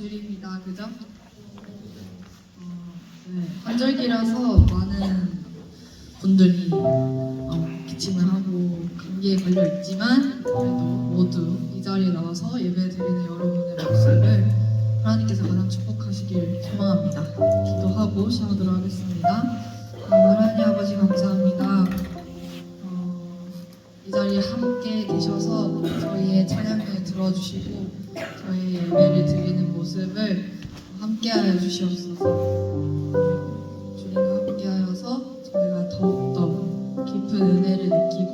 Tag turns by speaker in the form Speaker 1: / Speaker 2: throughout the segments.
Speaker 1: 주일입니다. 그죠? 네, 환절기라서 많은 분들이 기침을 하고 감기에 걸려 있지만 그래도 모두 이 자리에 나와서 예배 드리는 여러분의 모습을 하나님께서 가장 축복하시길 소망합니다. 기도하고 시작하도록 하겠습니다. 하나님 아버지 감사합니다. 이 자리에 함께 계셔서 저희의 찬양을 들어주시고 저희 예배를 드리는 모습을 함께하여 주시옵소서. 주님과 함께하여서 저희가 더욱더 깊은 은혜를 느끼고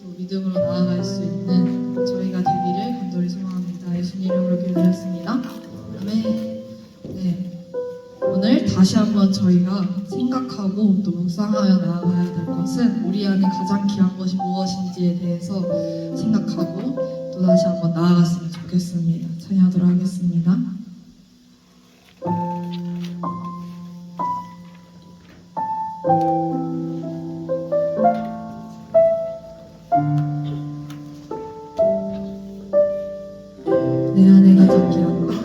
Speaker 1: 또 믿음으로 나아갈 수 있는 저희가 되기를 간절히 소망합니다. 예수님 이름으로 기도드렸습니다. 아멘. 네. 오늘 다시 한번 저희가 생각하고 또 묵상하여 나아가야 될 것은 우리 안에 가장 귀한 것이 무엇인지에 대해서 생각하고 또 다시 한번 나아갔으면 좋겠습니다. 찬양하도록 하겠습니다. 내 안에 가장 귀한 것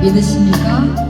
Speaker 1: 믿으십니까?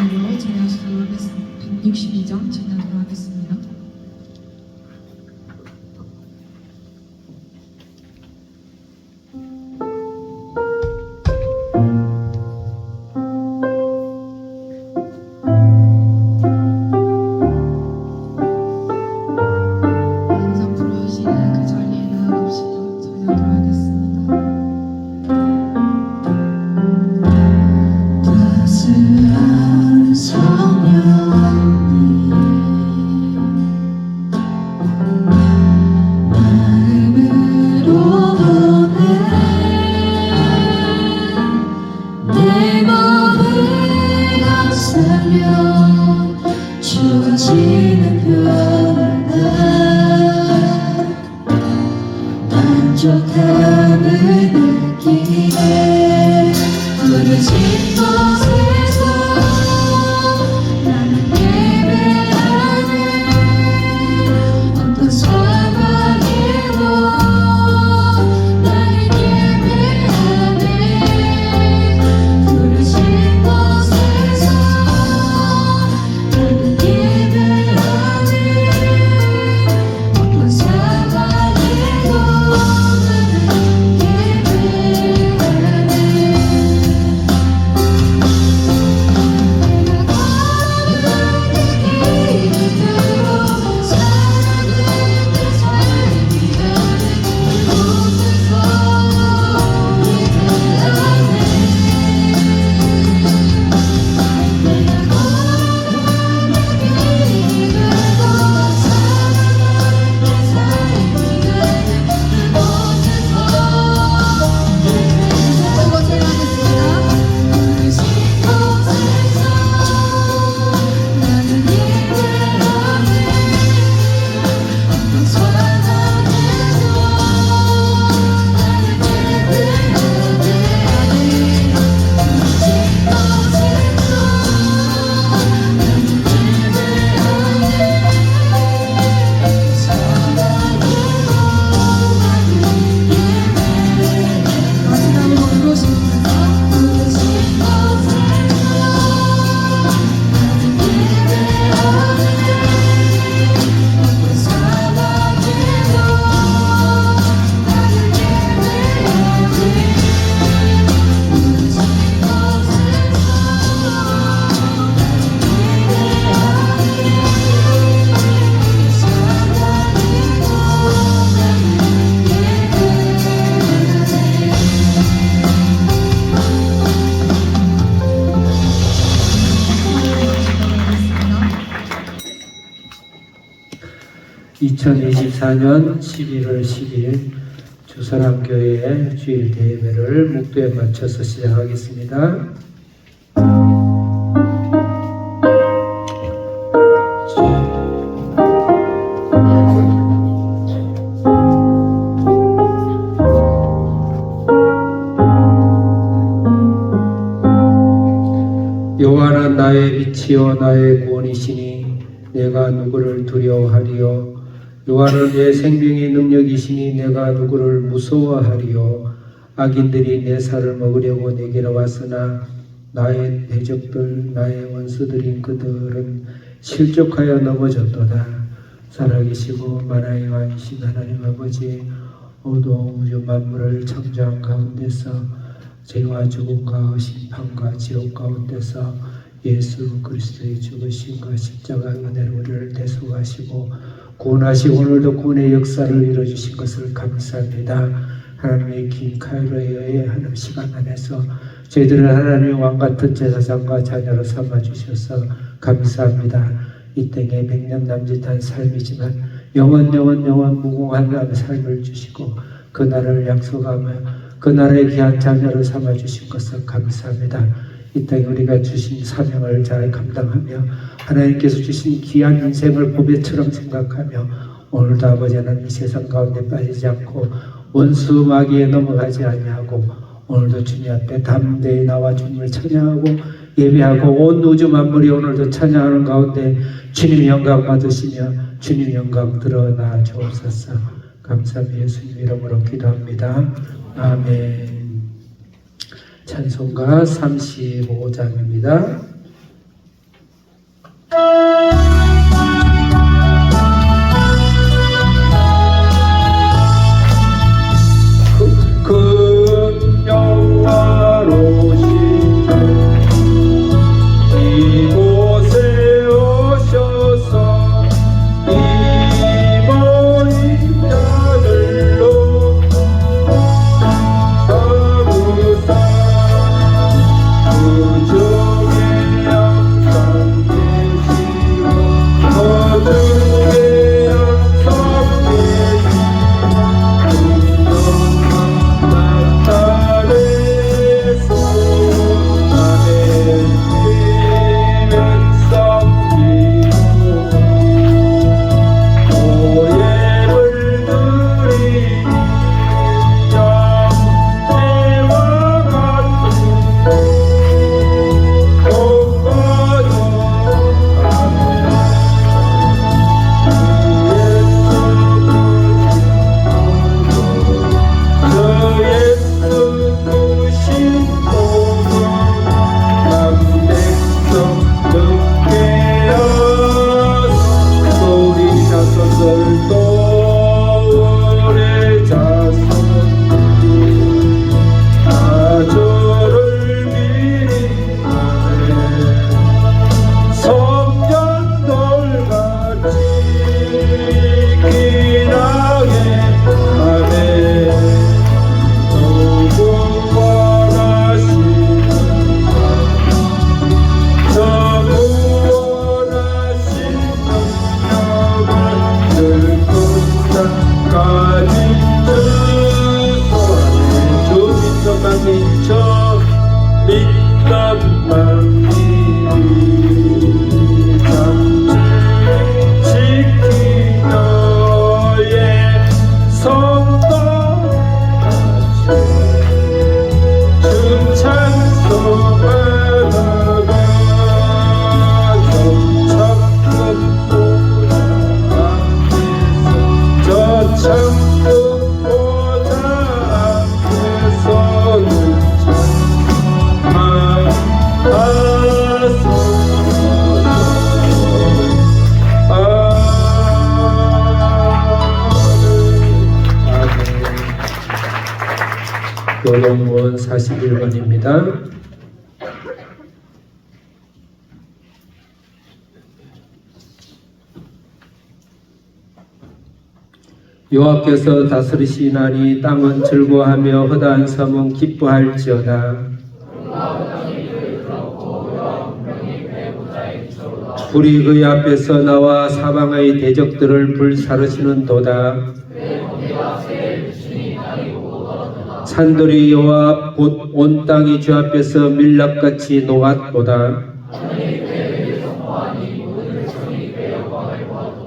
Speaker 1: 이름으로 찬양하도록 하겠습니다. 162장 찬양하도록 하겠습니다. 항상 부르시는 그 자리에 나아갑시다. 찬양하도록 하겠습니다.
Speaker 2: 따스한 성령님 마음으로 보내 내 몸을 감싸려 주어지는 변화가 만족함을 느끼네 부르신 곳에서 나는 예배하네 어떤 상황에도 나는 예배하네 부르신 곳에서 나는 예배하네 어떤 상황에도 나는
Speaker 3: (2024년 11월 10일) 주사랑교회의 주일 대예배를 목도에 맞춰서 시작하겠습니다. 여호와는 나의 빛이요 나의 구원이시니 내가 누구를 두려워하리요. 여호와는 내 생명의 능력이시니 내가 누구를 무서워하리요. 악인들이 내 살을 먹으려고 내게로 왔으나 나의 대적들 나의 원수들인 그들은 실족하여 넘어졌도다. 살아계시고 만왕의 왕이신 하나님 아버지, 어두운 우주 만물을 창조한 가운데서 죄와 죽음과 심판과 지옥 가운데서 예수 그리스도의 죽으심과 십자가 은혜로 우리를 대속하시고 구원하시고 오늘도 구원의 역사를 이루어주신 것을 감사합니다. 하나님의 긴 카이로의 하나님 시간 안에서 저희들을 하나님의 왕같은 제사장과 자녀로 삼아주셔서 감사합니다. 이 땅에 100년 남짓한 삶이지만 영원 무궁한 삶을 주시고 그 나라를 약속하며 그 나라의 귀한 자녀를 삼아주신 것을 감사합니다. 이 땅에 우리가 주신 사명을 잘 감당하며 하나님께서 주신 귀한 인생을 보배처럼 생각하며 오늘도 아버지 하나님 이 세상 가운데 빠지지 않고 원수 마귀에 넘어가지 아니하고 오늘도 주님 앞에 담대히 나와 주님을 찬양하고 예배하고 온 우주 만물이 오늘도 찬양하는 가운데 주님 영광 받으시며 주님 영광 드러나 주옵소서. 감사합니다. 예수님 이름으로 기도합니다. 아멘. 찬송가 35장입니다. 그 영화로우신 이곳에 오셔서 이 모임 자들로 서구사 그 중에 항상 계시고 그 중에 항상 계시고 나타내서 나의 힘을 섬기고 고예를 드리니 양떼와 같은 공과도 저 예수 크신 복음 남 백성 듣게 하소서 우리 자손들도 우리 자손들 다 저를 믿는 성년돌같이 기나게 하네 무원하시는 저 무원하신 능력을 늘 끝까지 주소하네 주 믿음만 미쳐 믿음만 지키너의 성도 주 찬송하다가 저 창문 보좌 앞에서 늘 요동문 41번입니다. 여호와께서 다스리시나니 땅은 즐거워하며 허다한 섬은 기뻐할지어다. 불이 그의 앞에서 나와 사방의 대적들을 불사르시는도다. 산들이 여호와 곧 온 땅이 주 앞에서 밀랍같이 녹았도다.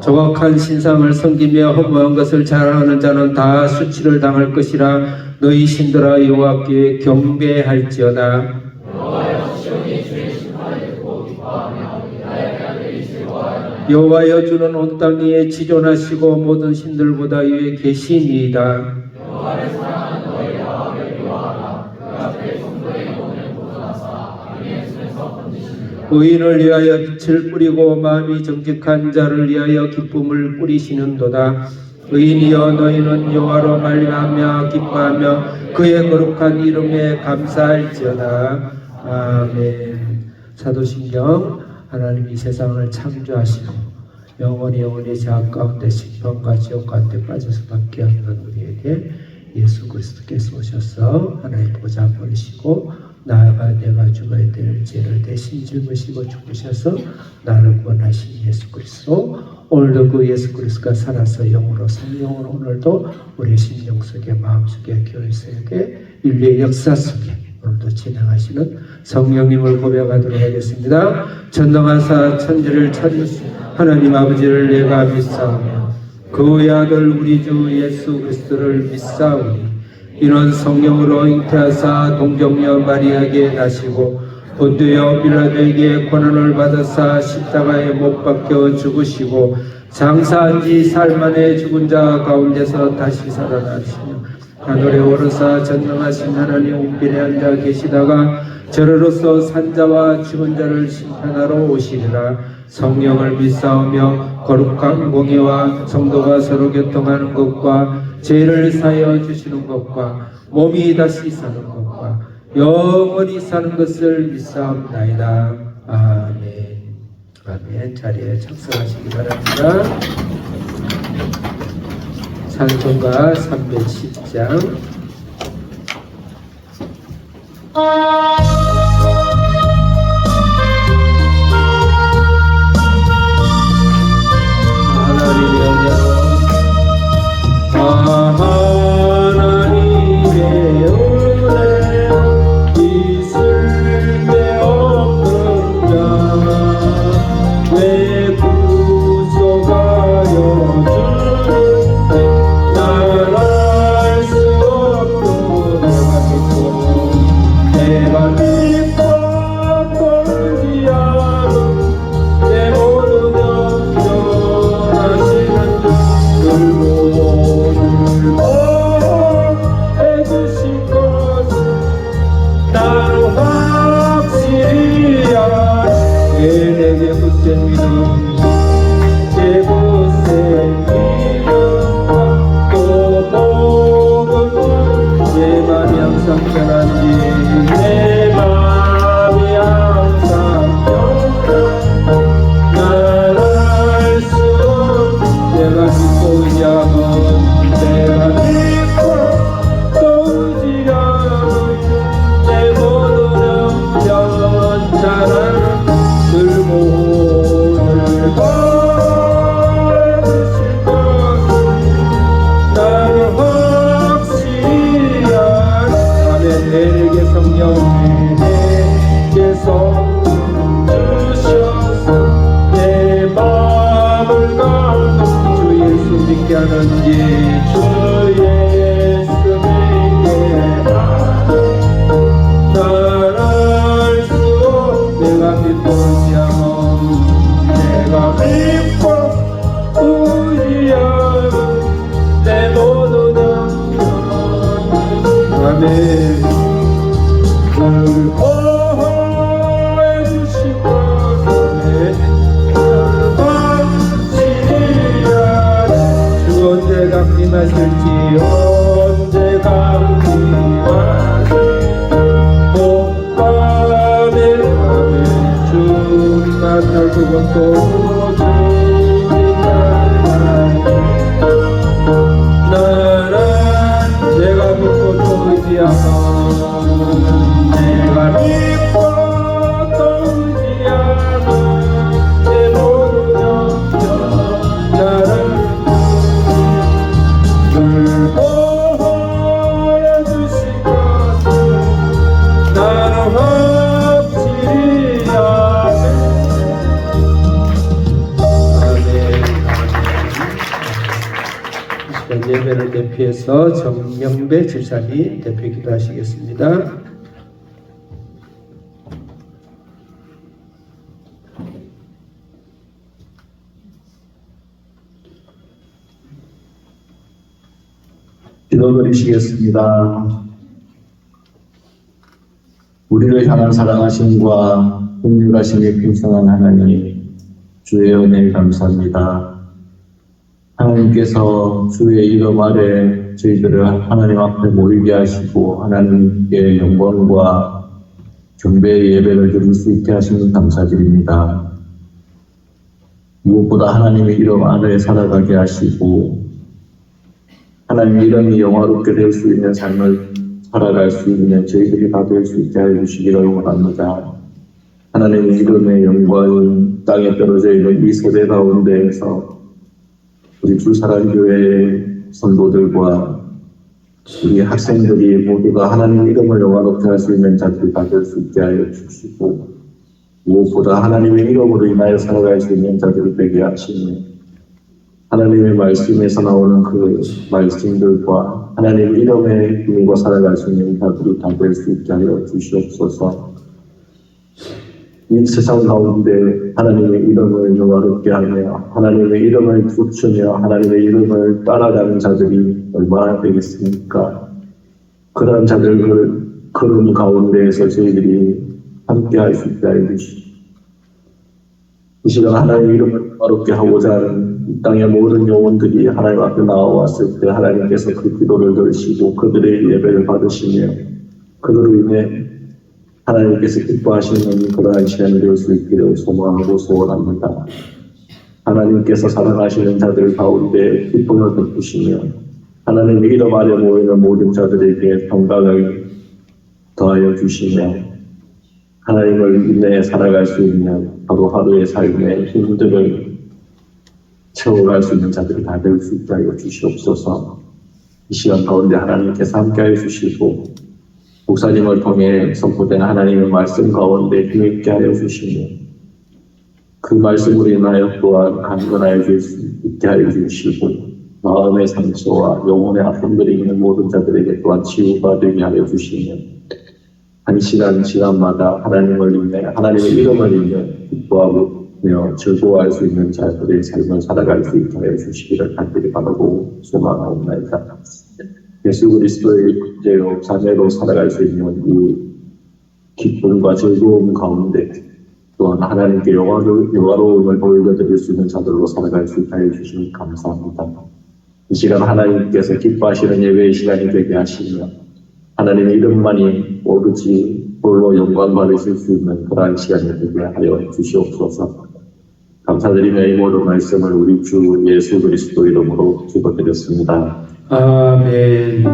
Speaker 3: 조각한 신상을 섬기며 허무한 것을 잘하는 자는 다 수치를 당할 것이라. 너희 신들아 여호와께 경배할지어다. 여호와여 주는 온 땅 위에 지존하시고 모든 신들보다 위에 계시니이다. 의인을 위하여 빛을 뿌리고 마음이 정직한 자를 위하여 기쁨을 뿌리시는도다. 의인이여 너희는 여호와로 말미암아 기뻐하며 그의 거룩한 이름에 감사할지어다. 아멘. 사도신경 하나님이 세상을 창조하시고 영원히 죄악 가운데 심판과 지옥 가운데 빠져 수밖에 없는 우리에게 예수 그리스도께서 오셔서 하나님 보좌 버리시고 나아가 내가 죽어야 될 죄를 대신 짊으시고 죽으셔서 나를 구원하신 예수 그리스도, 오늘도 그 예수 그리스도가 살아서 영으로 성령으로 오늘도 우리 심령 속에 마음속에 교회 속에 인류의 역사 속에 오늘도 진행하시는 성령님을 고백하도록 하겠습니다. 전능하사 천지를 찾으신 하나님 아버지를 내가 믿사오며 그의 아들 우리 주 예수 그리스도를 믿사오니 이는 성령으로 잉태하사 동정녀 마리아에게 나시고 본디오 빌라도에게 고난을 받으사 십자가에 못 박혀 죽으시고 장사한 지 사흘 만에 죽은 자 가운데서 다시 살아나시며 하늘에 오르사 전능하신 하나님 우편에 앉아 계시다가 저러로서 산자와 죽은 자를 심판하러 오시리라. 성령을 믿사오며 거룩한 공예와 성도가 서로 교통하는 것과 죄를 사하여 주시는 것과 몸이 다시 사는 것과 영원히 사는 것을 믿사옵나이다. 아멘. 아멘. 자리에 착석하시기 바랍니다. 찬송가 310장 하나님의 은혜 있을 데 없는 자 왜 구속하여 주는데 날 알 수 없도록 내가 믿고 떨지 않은 내 모든 영원하시는 불모를 해주실 것을 나로 확실히 알게 내게 굳센 믿음 내 굳센 믿음과 또 복은 내 맘이 항상 편한지 내 맘이 항상 편한지 날 알 수 내가 믿고 의지하면 내가 믿고 또 의지하면 내 모든 영원자는 불모를 받으실 것을 나는 확실히 아멘. 내게 성령 내게 성령 주셔서 내 마음을 감동 주 예수 믿게 하는지 주 예수 믿게 날 알 수 내가 믿고 의지하면 내가 믿고 의지하면 내 모든 영혼 아멘. 늘 보호해 주시고 주 언제 강림하실지 언제 강림하실지 봄밤에 밤에 주 만날 그것도 나는 내가 믿고 또 의지하면 내가 믿고 또 의지하면 내 모든 영자를 늘 보호해 주실 것을 나는 확실히 아멘. 예배를 대표해서 정명배 집사님 대표 기도하시겠습니다.
Speaker 4: 기도드리시겠습니다. 우리를 향한 사랑하심과 긍휼하심이 풍성한 하나님, 주의 은혜에 감사합니다. 하나님께서 주의 이름 아래 저희들을 하나님 앞에 모이게 하시고 하나님께 영광과 경배의 예배를 드릴 수 있게 하시는 감사드립니다. 무엇보다 하나님의 이름 아래 살아가게 하시고 하나님의 이름이 영화롭게 될 수 있는 삶을 살아갈 수 있는 저희들이 다 될 수 있게 해주시기를 원합니다. 하나님의 이름의 영광이 땅에 떨어져 있는 이 세대 가운데에서 우리 주사랑교회 성도들과 우리 학생들이 모두가 하나님 이름을 영화롭게 할 수 있는 자들이 다 될 수 있게 하여 주시고 무엇보다 하나님의 이름으로 인하여 살아갈 수 있는 자들이 되게 하시니 하나님의 말씀에서 나오는 그 말씀들과 하나님의 이름에 믿고 살아갈 수 있는 자들이 다 될 수 있게 하여 주시옵소서. 이 세상 가운데 하나님의 이름을 영화롭게 하며 하나님의 이름을 붙이며 하나님의 이름을 따라가는 자들이 얼마나 되겠습니까? 그러한 자들을 걸음 가운데에서 저희들이 함께 할 수 있게 하여 주시고 이 시간 하나님의 이름을 어렵게 하고자 하는 이 땅의 모든 영혼들이 하나님 앞에 나와왔을 때 하나님께서 그 기도를 들으시고 그들의 예배를 받으시며 그들로 인해 하나님께서 기뻐하시는 그러한 시간이 될 수 있기를 소망하고 소원합니다. 하나님께서 사랑하시는 자들 가운데 기쁨을 베푸시며 하나님의 이름 아래 모이는 모든 자들에게 평강을 더하여 주시며 하나님을 인내에 살아갈 수 있는 하루하루의 삶의 힘들을 채워갈 수 있는 자들이 다 될 수 있게 하여 주시옵소서. 이 시간 가운데 하나님께서 함께하여 주시고 목사님을 통해 선포된 하나님의 말씀 가운데 힘있게 하여 주시며 그 말씀으로 인하여 또한 강건하여 줄 수 있게 하여 주시고 마음의 상처와 영혼의 아픔들이 있는 모든 자들에게 또한 치유가 되게 하여 주시며 한 시간마다 하나님을 인해 하나님의 이름을 인해 기뻐하며 즐거워할 수 있는 자들의 삶을 살아갈 수 있게 하여 주시기를 간절히 바라고 소망하옵나이다. 예수 그리스도의 제로 자매로 살아갈 수 있는 이 기쁨과 즐거움 가운데 또한 하나님께 영화로움을 보여드릴 수 있는 자들로 살아갈 수 있게 하여 주시니 감사합니다. 이 시간 하나님께서 기뻐하시는 예배의 시간이 되게 하시며 하나님의 이름만이 오로지 홀로 영광 받으실 수 있는 그러한 시간이 되게 하여 주시옵소서. 감사드리며 이 모든 말씀을 우리 주 예수 그리스도 이름으로 기도드렸습니다.
Speaker 3: 아멘.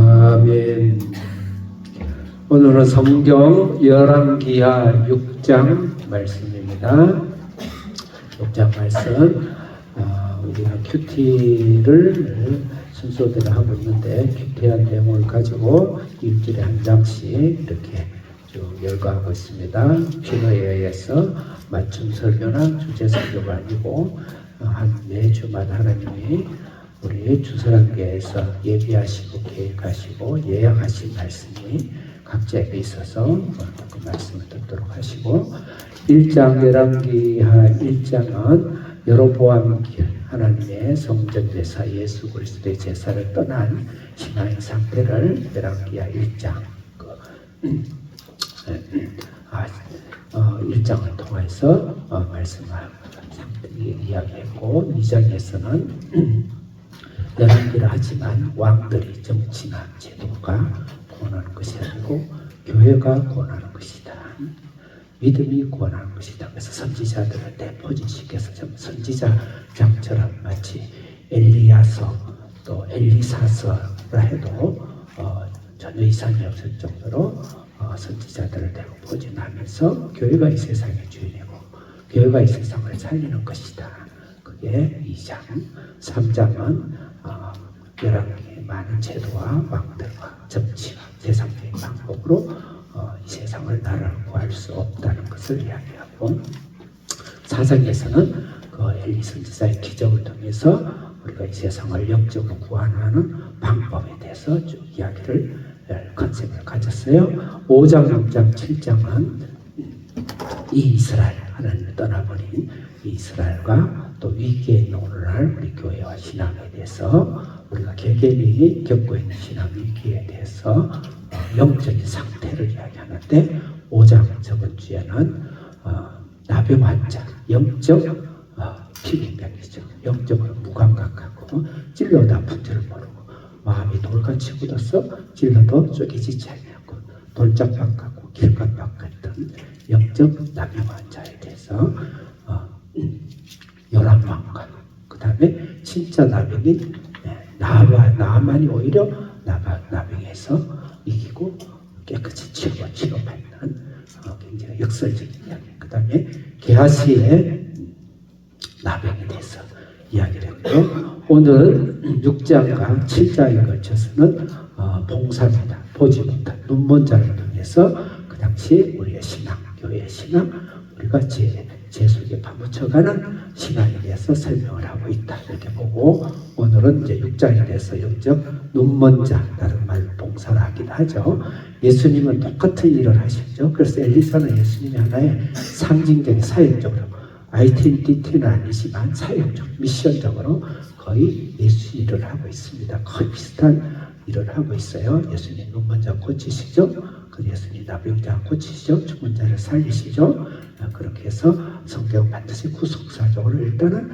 Speaker 3: 아멘. 오늘은 성경 열왕기하 6장 말씀입니다. 6장 말씀 우리가 큐티를 순서대로 하고 있는데 큐티한 내용을 가지고 일주일에 한 장씩 이렇게 쭉 열거하고 있습니다. 필요에 의해서 맞춤 설교나 주제 설교가 아니고 한 매주마다 하나님이 우리 주설학교에서 예비하시고 계획하시고 예약하신 말씀이 각자에게 있어서 그 말씀을 듣도록 하시고 1장 열왕기하 1장은 여로보암 길 하나님의 성전 제사 예수 그리스도의 제사를 떠난 신앙의 상태를 열왕기하 1장 1장을 통해서 말씀을 이야기했고 2장에서는 열왕기를 하지만 왕들이 정치나 제도가 구원하는 것이 아니고 교회가 구원하는 것이다. 믿음이 구원하는 것이다. 그래서 선지자들을 대포진시켜서 선지자장처럼 마치 엘리야서 또 엘리사서라 해도 전혀 이상이 없을 정도로 선지자들을 대포진하면서 교회가 이 세상의 주인이고 교회가 이 세상을 살리는 것이다. 그게 2장. 3장은 열왕기의 많은 제도와 왕들과 정치와 세상적인 방법으로 이 세상을 나라를 구할 수 없다는 것을 이야기하고 4장에서는 그 엘리 선지자의 기적을 통해서 우리가 이 세상을 영적으로 구하는 방법에 대해서 쭉 이야기를 컨셉을 가졌어요. 5장, 6장, 7장은 이 이스라엘 하나님을 떠나버린 이스라엘과 또 위기에 있는 오늘날 우리 교회와 신앙에 대해서 우리가 개개인이 겪고 있는 신앙 위기에 대해서 영적인 상태를 이야기하는데 5장 저번 주에는 나병 환자 영적 피임병이죠. 영적으로 무감각하고 찔러도 아픈지를 모르고 마음이 돌같이 굳어서 찔러도 쪼개지지 않고 돌짝박하고 길각박 같은 영적 나병 환자에 대해서 열왕왕과 그 다음에 진짜 나병인 나만이 오히려 나병에서 이기고 깨끗이 치료받는 굉장히 역설적인 이야기. 그 다음에 게하시의 나병에 대해서 이야기를 했고요. 오늘 6장과 7장에 걸쳐서는 봉사입니다. 보지 못한 눈먼 자를 통해서 그 당시 우리의 신앙, 교회의 신앙, 우리가 제 속에 파묻혀가는 시간에 대해서 설명을 하고 있다. 이렇게 보고 오늘은 이제 6장에 대해서 영적 눈먼 자, 다른 말로 봉사를 하기도 하죠. 예수님은 똑같은 일을 하시죠. 그래서 엘리사는 예수님이 하나의 상징적인 사역적으로 아이덴티티는 아니지만 사역적, 미션적으로 거의 예수 일을 하고 있습니다. 거의 비슷한 일을 하고 있어요. 예수님 눈먼 자 고치시죠. 그 예수님 나병 자 고치시죠. 죽은 자를 살리시죠. 그렇게 해서 성경 반드시 구속사적으로 일단은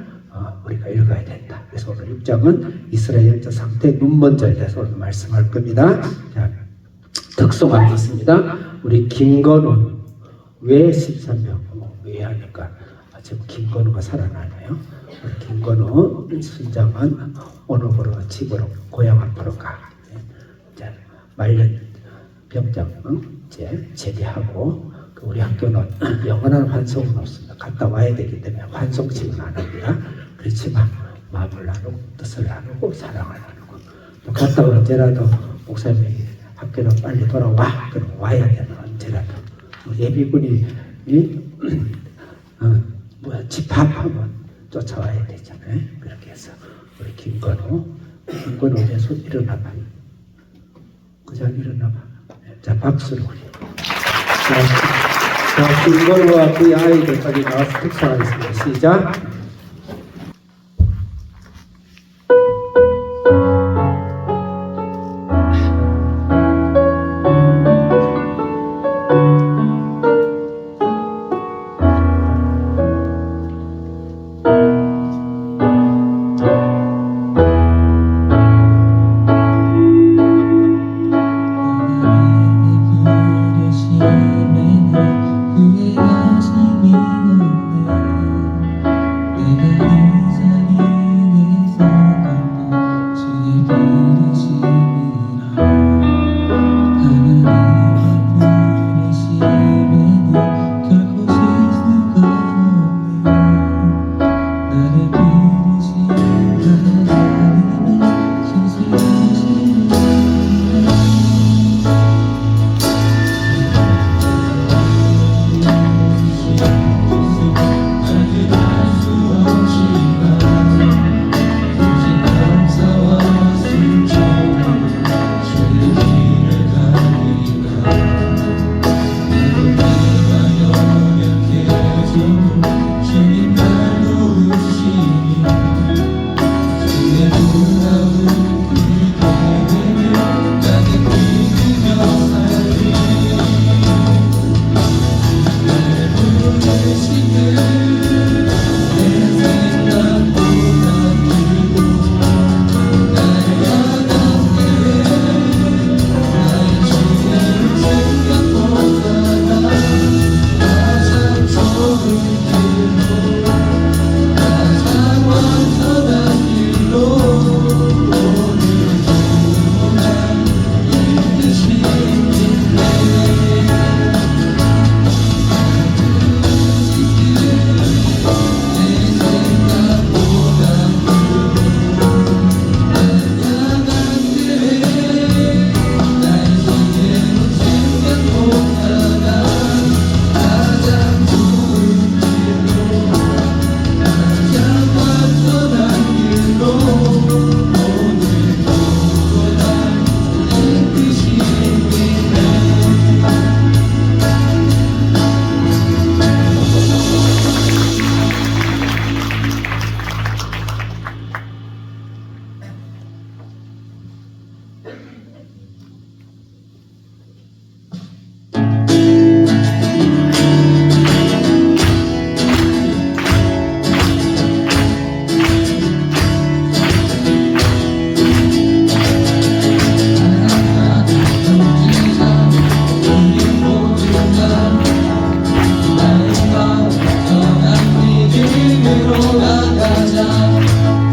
Speaker 3: 우리가 읽어야 된다. 그래서 오늘 6장은 이스라엘 영적 상태 눈먼 자에 대해서 오늘 말씀할 겁니다. 자, 특성화하고 있습니다. 우리 김건우 왜 13명? 왜 하니까 지금 김건우가 살아나네요. 우리 김건우 순장은 오늘부로 집으로 고향 앞으로 가. 이제 말년 병장 이제 제대하고 우리 학교는 영원한 환송은 없습니다. 갔다 와야 되기 때문에 환송식은 안 합니다. 그렇지만 마음을 나누고 뜻을 나누고 사랑을 나누고 또 갔다 올 언제라도 목사님이 학교로 빨리 돌아와. 그럼 와야 되는 언제라도 예비군이 집합하면 쫓아와야 되잖아요. 그렇게 해서 우리 김건우의 손 일어나봐. 그냥 일어나봐. 자, 박수로 우리. 자, 김건우와 그의 아이들까지 나와서 특사하겠습니다. 시작.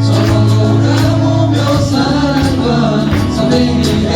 Speaker 2: 저 가보며 사랑과 선생님의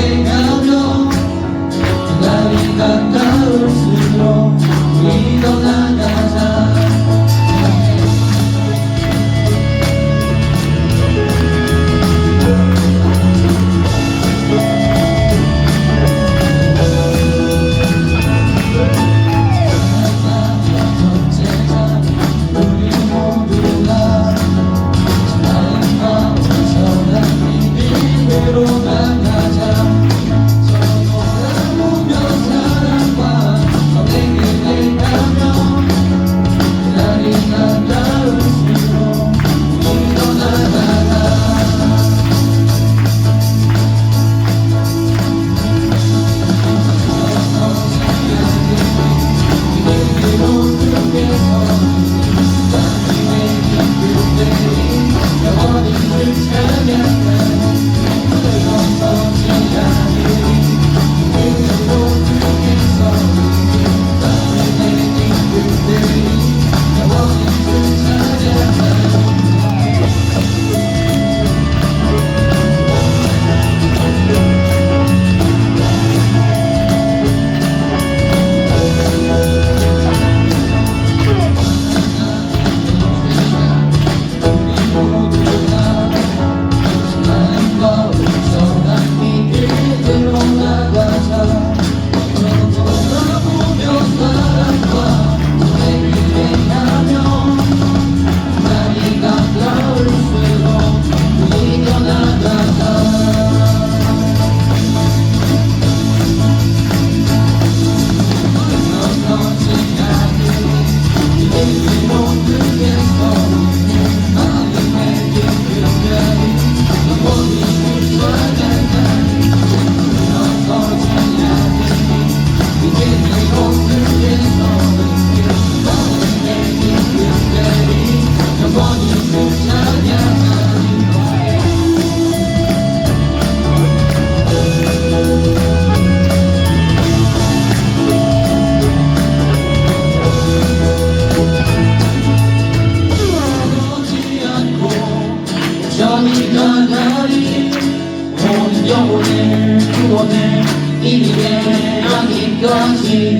Speaker 2: 영혼을 구원을 이르게 하기까지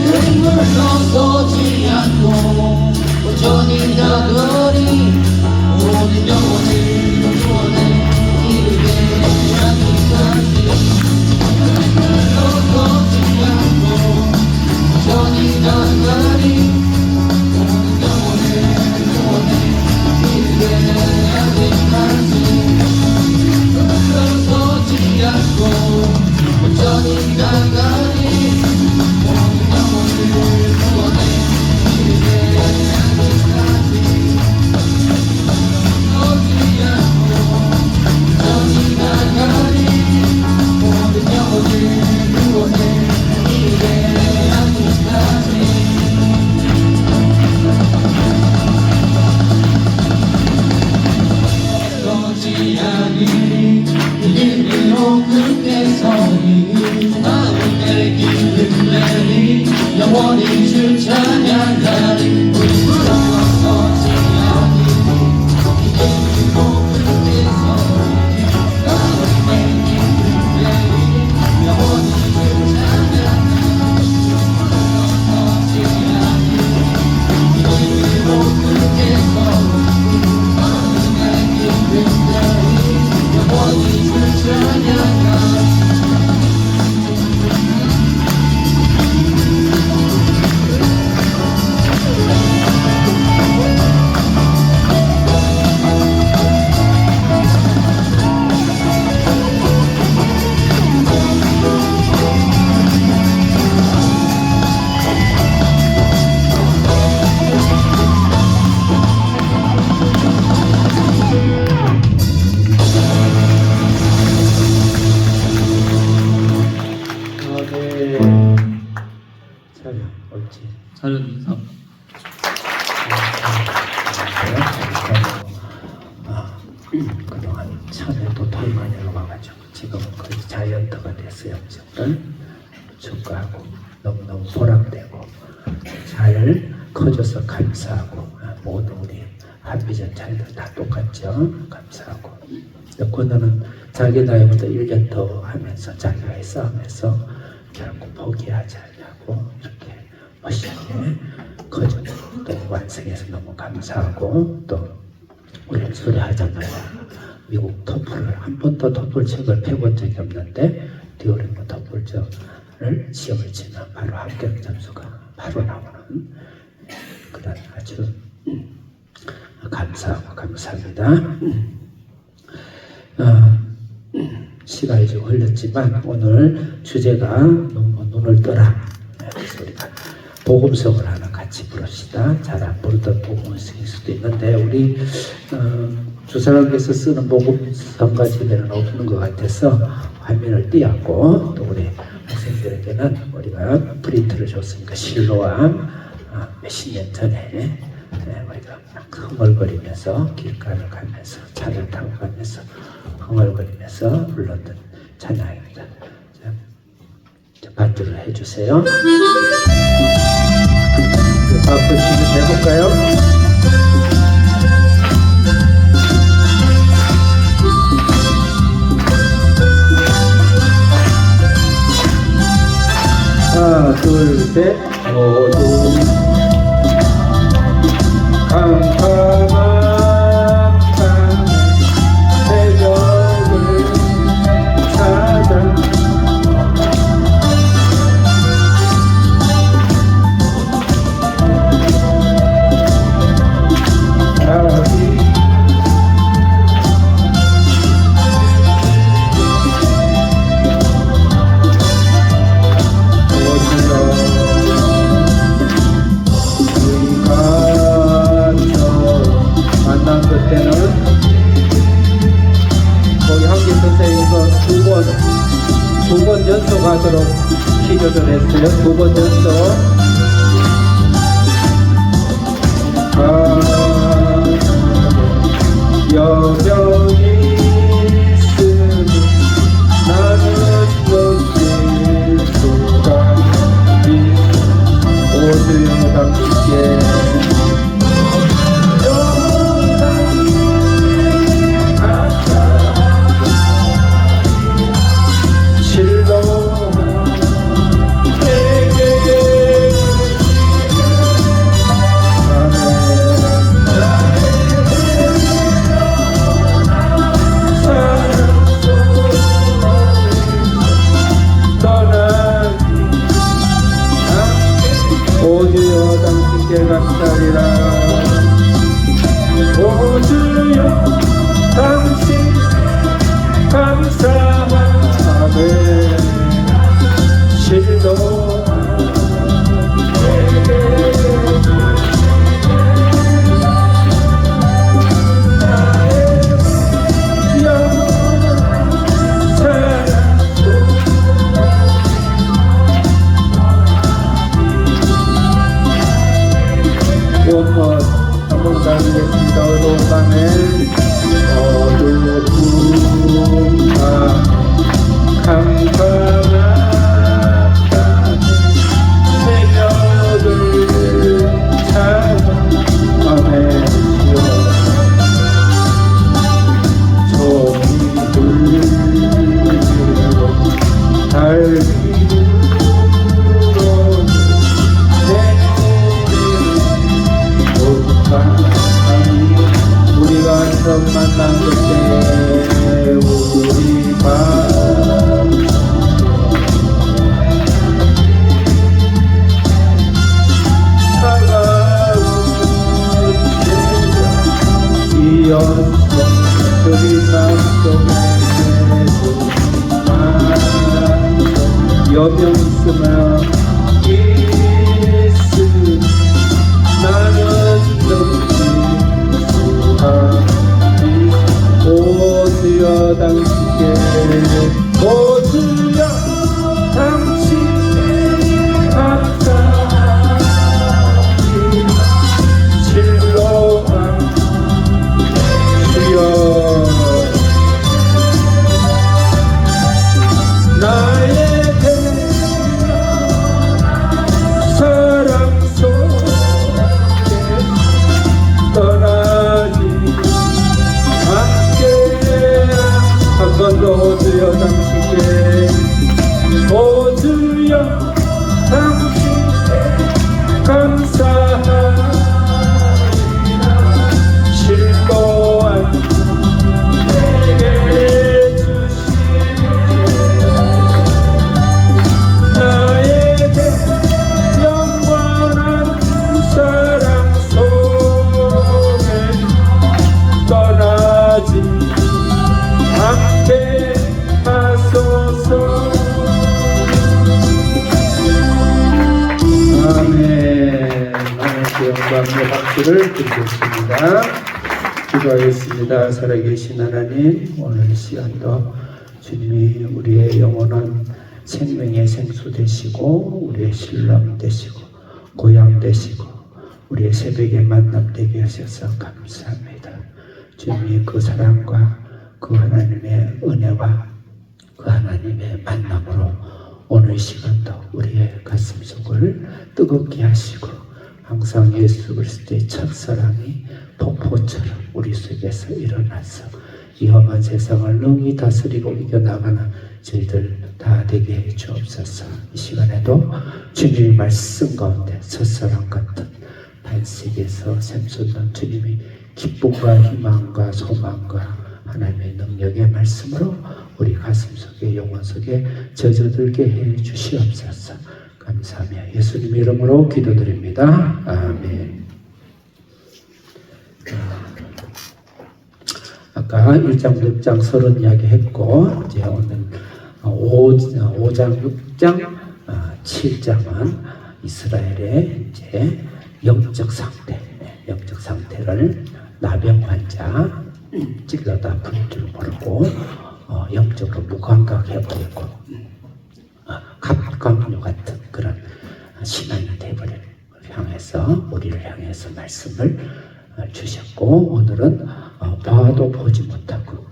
Speaker 2: 눈물도 쏟지 않고 온전히 다그리 모든 영혼을 구원을 이르게 하기까지 눈물도 쏟지 않고 온전히 다그리 모든 영혼을 구원을 이르게 하기까지 쏟지 않고 온전히 나가리 모든 영혼을 구원해 이르게 하기까지 쏟지 않고 온전히 나가리 모든 영혼을 구원해 이르게 하기까지 쏟지 않으리 이리로 끝에서니 마음의 기름 내리 영원히 주 찬양하리 물들어 쏟지 않으리 이리로 끝에서니 마음의 기름 내리 영원히 주 찬양하리 쏟지 않으리 이리로 끝에서니 마음의 기름 내리 영원히 주 찬양하리
Speaker 3: 차려, 옳지.
Speaker 5: 차렷 인사.
Speaker 3: 그동안 참여도 돌만이 와가지고 지금은 거의 자이언트가 됐어요. 정말 축하하고 너무너무 보람되고 잘 커져서 감사하고 모두 우리 한비전 자녀들 다 똑같죠. 감사하고 권호는 자기 나이보다 1년 더 하면서 자기와의 싸움에서 결국 포기하지 않냐고 이렇게 멋있게 커져서 또 완성해서 너무 감사하고 또 우리 소리하잖아요. 미국 토플을 한 번도 토플 책을 펴본 적이 없는데 듀오링고 토플을 시험을 치면 바로 합격 점수가 바로 나오는 그런 아주 감사하고 감사합니다. 시간이 좀 흘렸지만 오늘 주제가 너무 눈을 떠라. 그래서 우리가 복음성을 하나 같이 부릅시다. 잘 안 부르던 복음성일 수도 있는데 우리 주사람께서 쓰는 복음성과 집에는 없는 것 같아서 화면을 띄었고 또 우리 학생들에게는 우리가 프린트를 줬으니까 실로암 몇십 년 전에 우리가 막 흥얼거리면서 길가를 가면서 차를 타고 가면서 흥얼거리면서 불렀던 찬양입니다. 자, 반주를 해주세요. 박수 치면 해볼까요? 하나, 둘, 셋. 모두 캄캄한 밤에 새벽을 찾아 만난 그때는 거기 한기 선생님과 두 번 연속하도록 기도를 했어요. 2번 연속. 여병이 있으니 나는 견딜 수가 있어. 오주여 함께 오주여 당신께 감사리라. 오주여 당신 감사하네. 실로 한번 가보겠습니다. 어두운 밤에 어두운 밤 캄캄한 새벽을 찾아 밤에 종이 불리고 달기 우리가 처음 만난 그때 우리 밤 차가운 새벽 이었어. 우리 맘속에 여명 있으면 있으니 나는 오주여 당신께 오주여 당신께 감사하니 실로암 주여 나의 대명 박수를 드리겠습니다. 기도하겠습니다. 살아계신 하나님, 오늘 이 시간도 주님이 우리의 영원한 생명의 생수 되시고 우리의 신랑 되시고 고향 되시고 우리의 새벽의 만남 되게 하셔서 감사합니다. 주님이 그 사랑과 그 하나님의 은혜와 그 하나님의 만남으로 오늘 시간도 우리의 가슴속을 뜨겁게 하시고 항상 예수 그리스도의 첫사랑이 폭포처럼 우리 속에서 일어나서 위험한 세상을 능히 다스리고 이겨나가는 저희들 다 되게 해 주옵소서. 이 시간에도 주님의 말씀 가운데 첫사랑 같은 반석에서 샘솟는 주님이 기쁨과 희망과 소망과 하나님의 능력의 말씀으로 우리 가슴 속에 영혼 속에 젖어들게 해 주시옵소서. 감사하며 예수님 이름으로 기도드립니다. 아멘. 아까 1장, 6장, 30 이야기 했고 이제 오늘 5장, 6장, 7장은 이스라엘의 이제 영적 상태를 나병 환자 찔러다 풀 줄 모르고 영적으로 무감각해버리고 갑각류 같은 그런 신앙이 돼버릴 향해서 우리를 향해서 말씀을 주셨고 오늘은 봐도 보지 못하고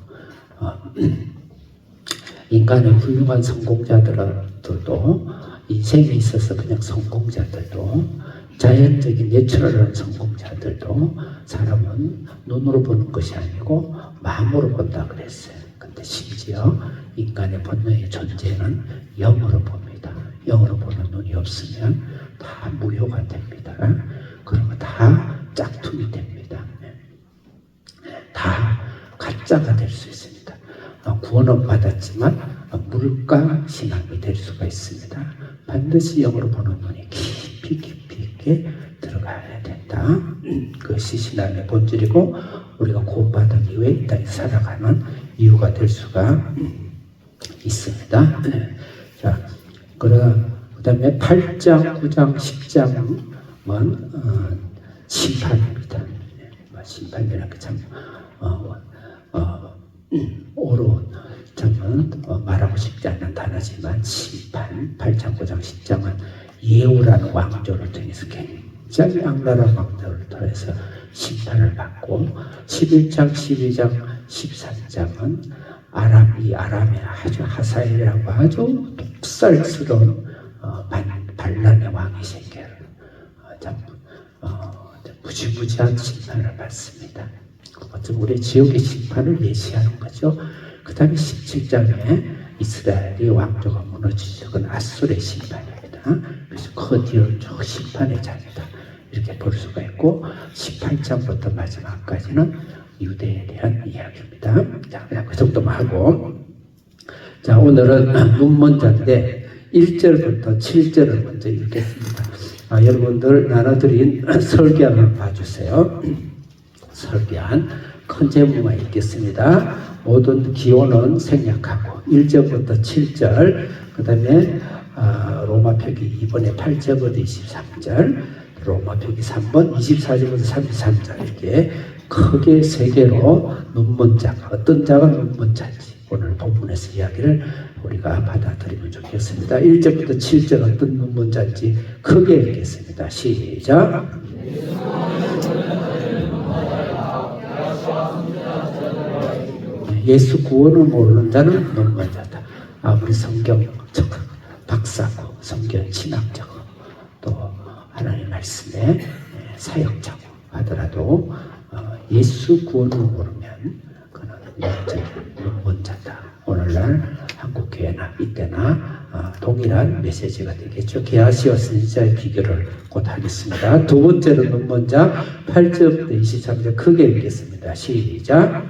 Speaker 3: 인간의 훌륭한 성공자들도 인생에 있어서 그냥 성공자들도 자연적인 내추럴한 성공자들도 사람은 눈으로 보는 것이 아니고 마음으로 본다 그랬어요. 근데 심지어 인간의 본능의 존재는 영으로 봅니다. 영으로 보는 눈이 없으면 다 무효가 됩니다. 그러면 다 짝퉁이 됩니다. 다 가짜가 될 수 있습니다. 구원은 받았지만 물가 신앙이 될 수가 있습니다. 반드시 영으로 보는 눈이 깊이 있게 들어가야 된다. 그것이 신앙의 본질이고 우리가 구원받은 이후에 이 땅에 살아가는 이유가 될 수가 있습니다. 자, 그 다음에 8장, 9장, 10장은 심판입니다. 심판이라는 게 참 어려운 장은 말하고 싶지 않은 단어지만 심판, 8장, 9장, 10장은 예후라는 왕조를 통해서 굉장히 악랄한 왕조를 통해서 심판을 받고 11장, 12장, 13장은 아람의 아주 하사엘이라고 아주 독살스러운 반란의 왕이 생겨요. 무지무지한 심판을 받습니다. 어쩌면 우리 지옥의 심판을 예시하는 거죠. 그 다음에 17장에 이스라엘이 왕조가 무너지죠. 그건 아수르의 심판입니다. 그래서 그 뒤를 쭉 심판의 장이다. 이렇게 볼 수가 있고 18장부터 마지막까지는 유대에 대한 이야기입니다. 자, 그냥 그 정도만 하고 자, 오늘은 눈먼자인데 1절부터 7절을 먼저 읽겠습니다. 여러분들 나눠드린 설교안을 봐주세요. 설교안 큰 제목만 읽겠습니다. 모든 기호는 생략하고 1절부터 7절 그 다음에 로마 표기 2번에 8절부터 23절 로마 표기 3번 24절부터 33절 이렇게 크게 세 개로 눈먼 자가 어떤 자가 눈먼 자인지 오늘 본문에서 이야기를 우리가 받아들이면 좋겠습니다. 1절부터 7절 어떤 눈먼 자인지 크게 읽겠습니다. 시작. 예수 구원을 모르는 자는 눈먼 자다. 아무리 성경 박사고 성경 신학자고 또 하나님의 말씀에 사역자고 하더라도 예수 구원을 모르면 그는 눈먼 자다. 오늘날 한국교회나 이때나 동일한 메시지가 되겠죠. 게하시와 선지자의 비교를 곧 하겠습니다. 두 번째로 눈먼 자 8절부터 23절 크게 읽겠습니다. 시작.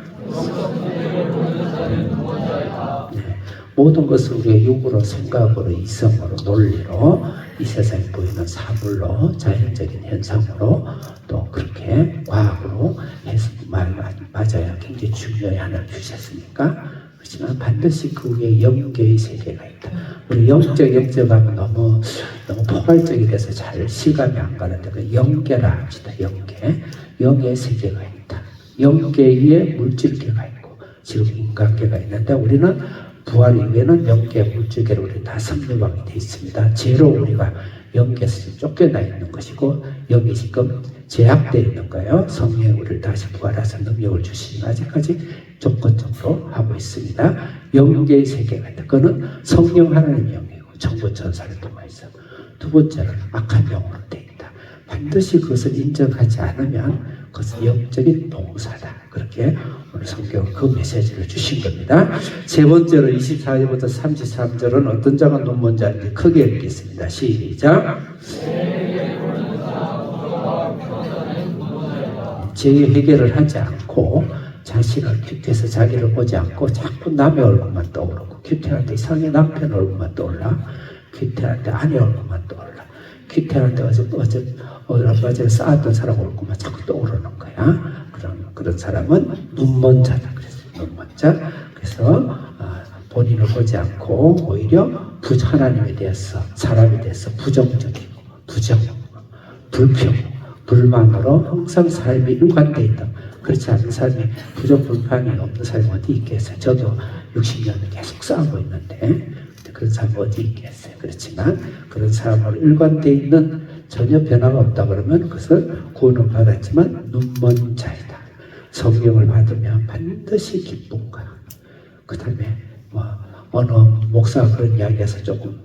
Speaker 3: 모든 것을 우리의 육으로 생각으로 이성으로 논리로 이 세상에 보이는 사물로 자연적인 현상으로 또 그렇게 과학으로 해서 맞아야 굉장히 중요히 하나를 주셨으니까 그렇지만 반드시 그 위에 영계의 세계가 있다. 우리 영적 하면 너무 포괄적이 돼서 잘 실감이 안 가는데 그 영계라 합시다. 영의 세계가 있다. 영계에 물질계가 있고 지금 인간계가 있는데 우리는 부활 이후에는 영계 물질계로 우리 다 선명하게 되어 있습니다. 죄로 우리가 영계에서 쫓겨나 있는 것이고 영이 지금 제약되어 있는 거예요. 성령이 우리를 다시 부활해서 능력을 주시니 아직까지 조건적으로 하고 있습니다. 영계의 세계가 있다. 그거는 성령 하나님의 영이고 정부 천사를 통해서 두 번째는 악한 영으로 되어 있다. 반드시 그것을 인정하지 않으면 그것은 영적인 봉사다. 그렇게 오늘 성경은 그 메시지를 주신 겁니다. 세 번째로 24절부터 33절은 어떤 자가 눈먼 자인지 크게 읽겠습니다. 시작. 죄의 해결을 하지 않고 자신을 큐트해서 자기를 보지 않고 자꾸 남의 얼굴만 떠오르고 큐트할 때 이상하게 남편 얼굴만 떠올라 큐트할 때 아내 얼굴만 떠올라 큐트할 때 얼마 전에 쌓았던 사람 얼굴만 자꾸 떠오르는 거야. 그런 사람은 눈먼 자다 그랬어요. 눈먼 자. 그래서 본인을 보지 않고 오히려 하나님에 대해서 사람에 대해서 부정적이고 불평 불만으로 항상 삶이 일관되어 있다. 그렇지 않은 삶이 불평이 없는 삶이 어디 있겠어요. 저도 60년을 계속 싸우고 있는데 그런 사람이 어디 있겠어요. 그렇지만 그런 사람으로 일관되어 있는 전혀 변화가 없다 그러면 그것을 구원을 받았지만 눈먼 자이다. 성령을 받으면 반드시 기쁨과 그 다음에 어느 목사가 그런 이야기해서 조금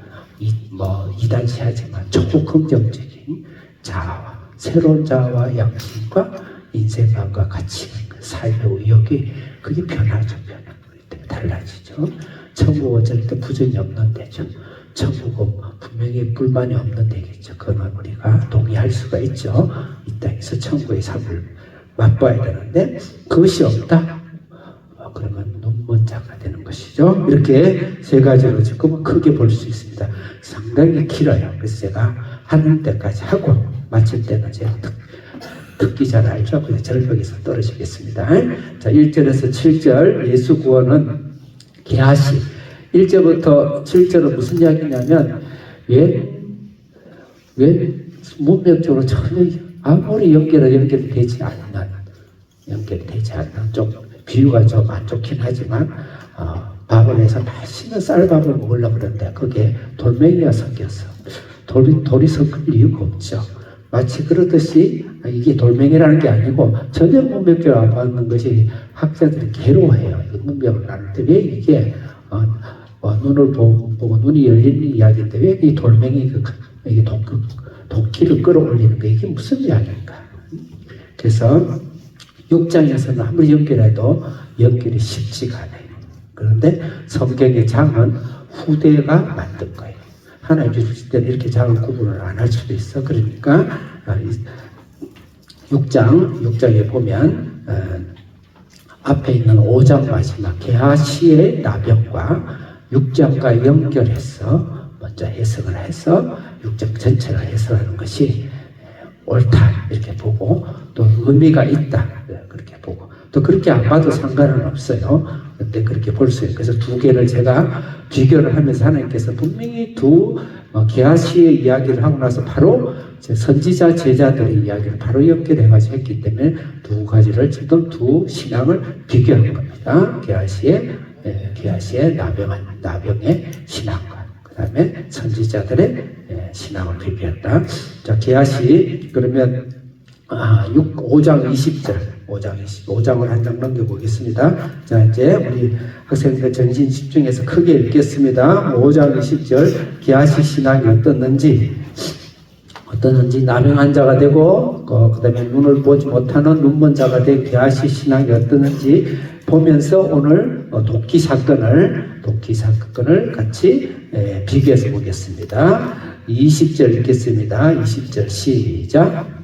Speaker 3: 이단시하지만 조금 긍정적인 자아와 새로운 자아와 양심과 인생관과 가치 삶의 의욕이 그게 변하죠. 달라지죠. 천국은 절대 부정이 없는 데죠. 천국은 분명히 불만이 없는 데겠죠. 그건 우리가 동의할 수가 있죠. 이 땅에서 천국의 삶을 맛봐야 되는데 그것이 없다? 그러면 눈먼 자가 되는 것이죠. 이렇게 세 가지로 지금 크게 볼 수 있습니다. 상당히 길어요. 그래서 제가 하는 때까지 하고 마칠 때는 제가 듣기 잘 알죠. 그래서 절벽에서 떨어지겠습니다. 자, 1절에서 7절 예수 구원은 계하시 1절부터 7절은 무슨 이야기냐면 왜 문명적으로 전혀 아무리 연결되지 않는 좀 비유가 좀 안 좋긴 하지만 밥을 해서 맛있는 쌀밥을 먹으려고 그러는데 그게 돌멩이가 섞였어. 돌이 섞을 이유가 없죠. 마치 그러듯이 이게 돌멩이라는 게 아니고 전혀 문명적으로 안 받는 것이 학자들이 괴로워해요. 문명을 나눌 때 왜 이게 눈을 보고 눈이 열리는 이야기인데 왜 이 돌멩이 이게 도끼를 끌어올리는 거 이게 무슨 이야기인가? 그래서 6장에서는 아무리 연결해도 연결이 쉽지가 않아요. 그런데 성경의 장은 후대가 만든 거예요. 하나님 주실 때는 이렇게 장을 구분을 안 할 수도 있어. 그러니까 6장에 보면 앞에 있는 5장 마지막 게하시의 나병과 6장과 연결해서 먼저 해석을 해서 6장 전체를 해석하는 것이 옳다 이렇게 보고 또 의미가 있다 그렇게 보고 또 그렇게 안 봐도 상관은 없어요. 근데 그렇게 볼 수 있어요. 그래서 두 개를 제가 비교를 하면서 하나님께서 분명히 게하시의 이야기를 하고 나서 바로 선지자 제자들의 이야기를 바로 연결해가지고 했기 때문에 두 가지를 지금 두 신앙을 비교한 겁니다. 게하시의 나병의 신앙과 그 다음에 선지자들의 신앙을 비교했다. 자, 게하시 그러면 5장 20절 5장을 한 장 넘겨보겠습니다. 자, 이제 우리 학생들 정신 집중해서 크게 읽겠습니다. 5장 20절 게하시 신앙이 어떻는지 나병한 자가 되고 그 다음에 눈을 보지 못하는 눈먼 자가 된 게하시 신앙이 어떻는지 보면서 오늘 도끼 사건을 같이 비교해서 보겠습니다. 20절 읽겠습니다. 20절 시작.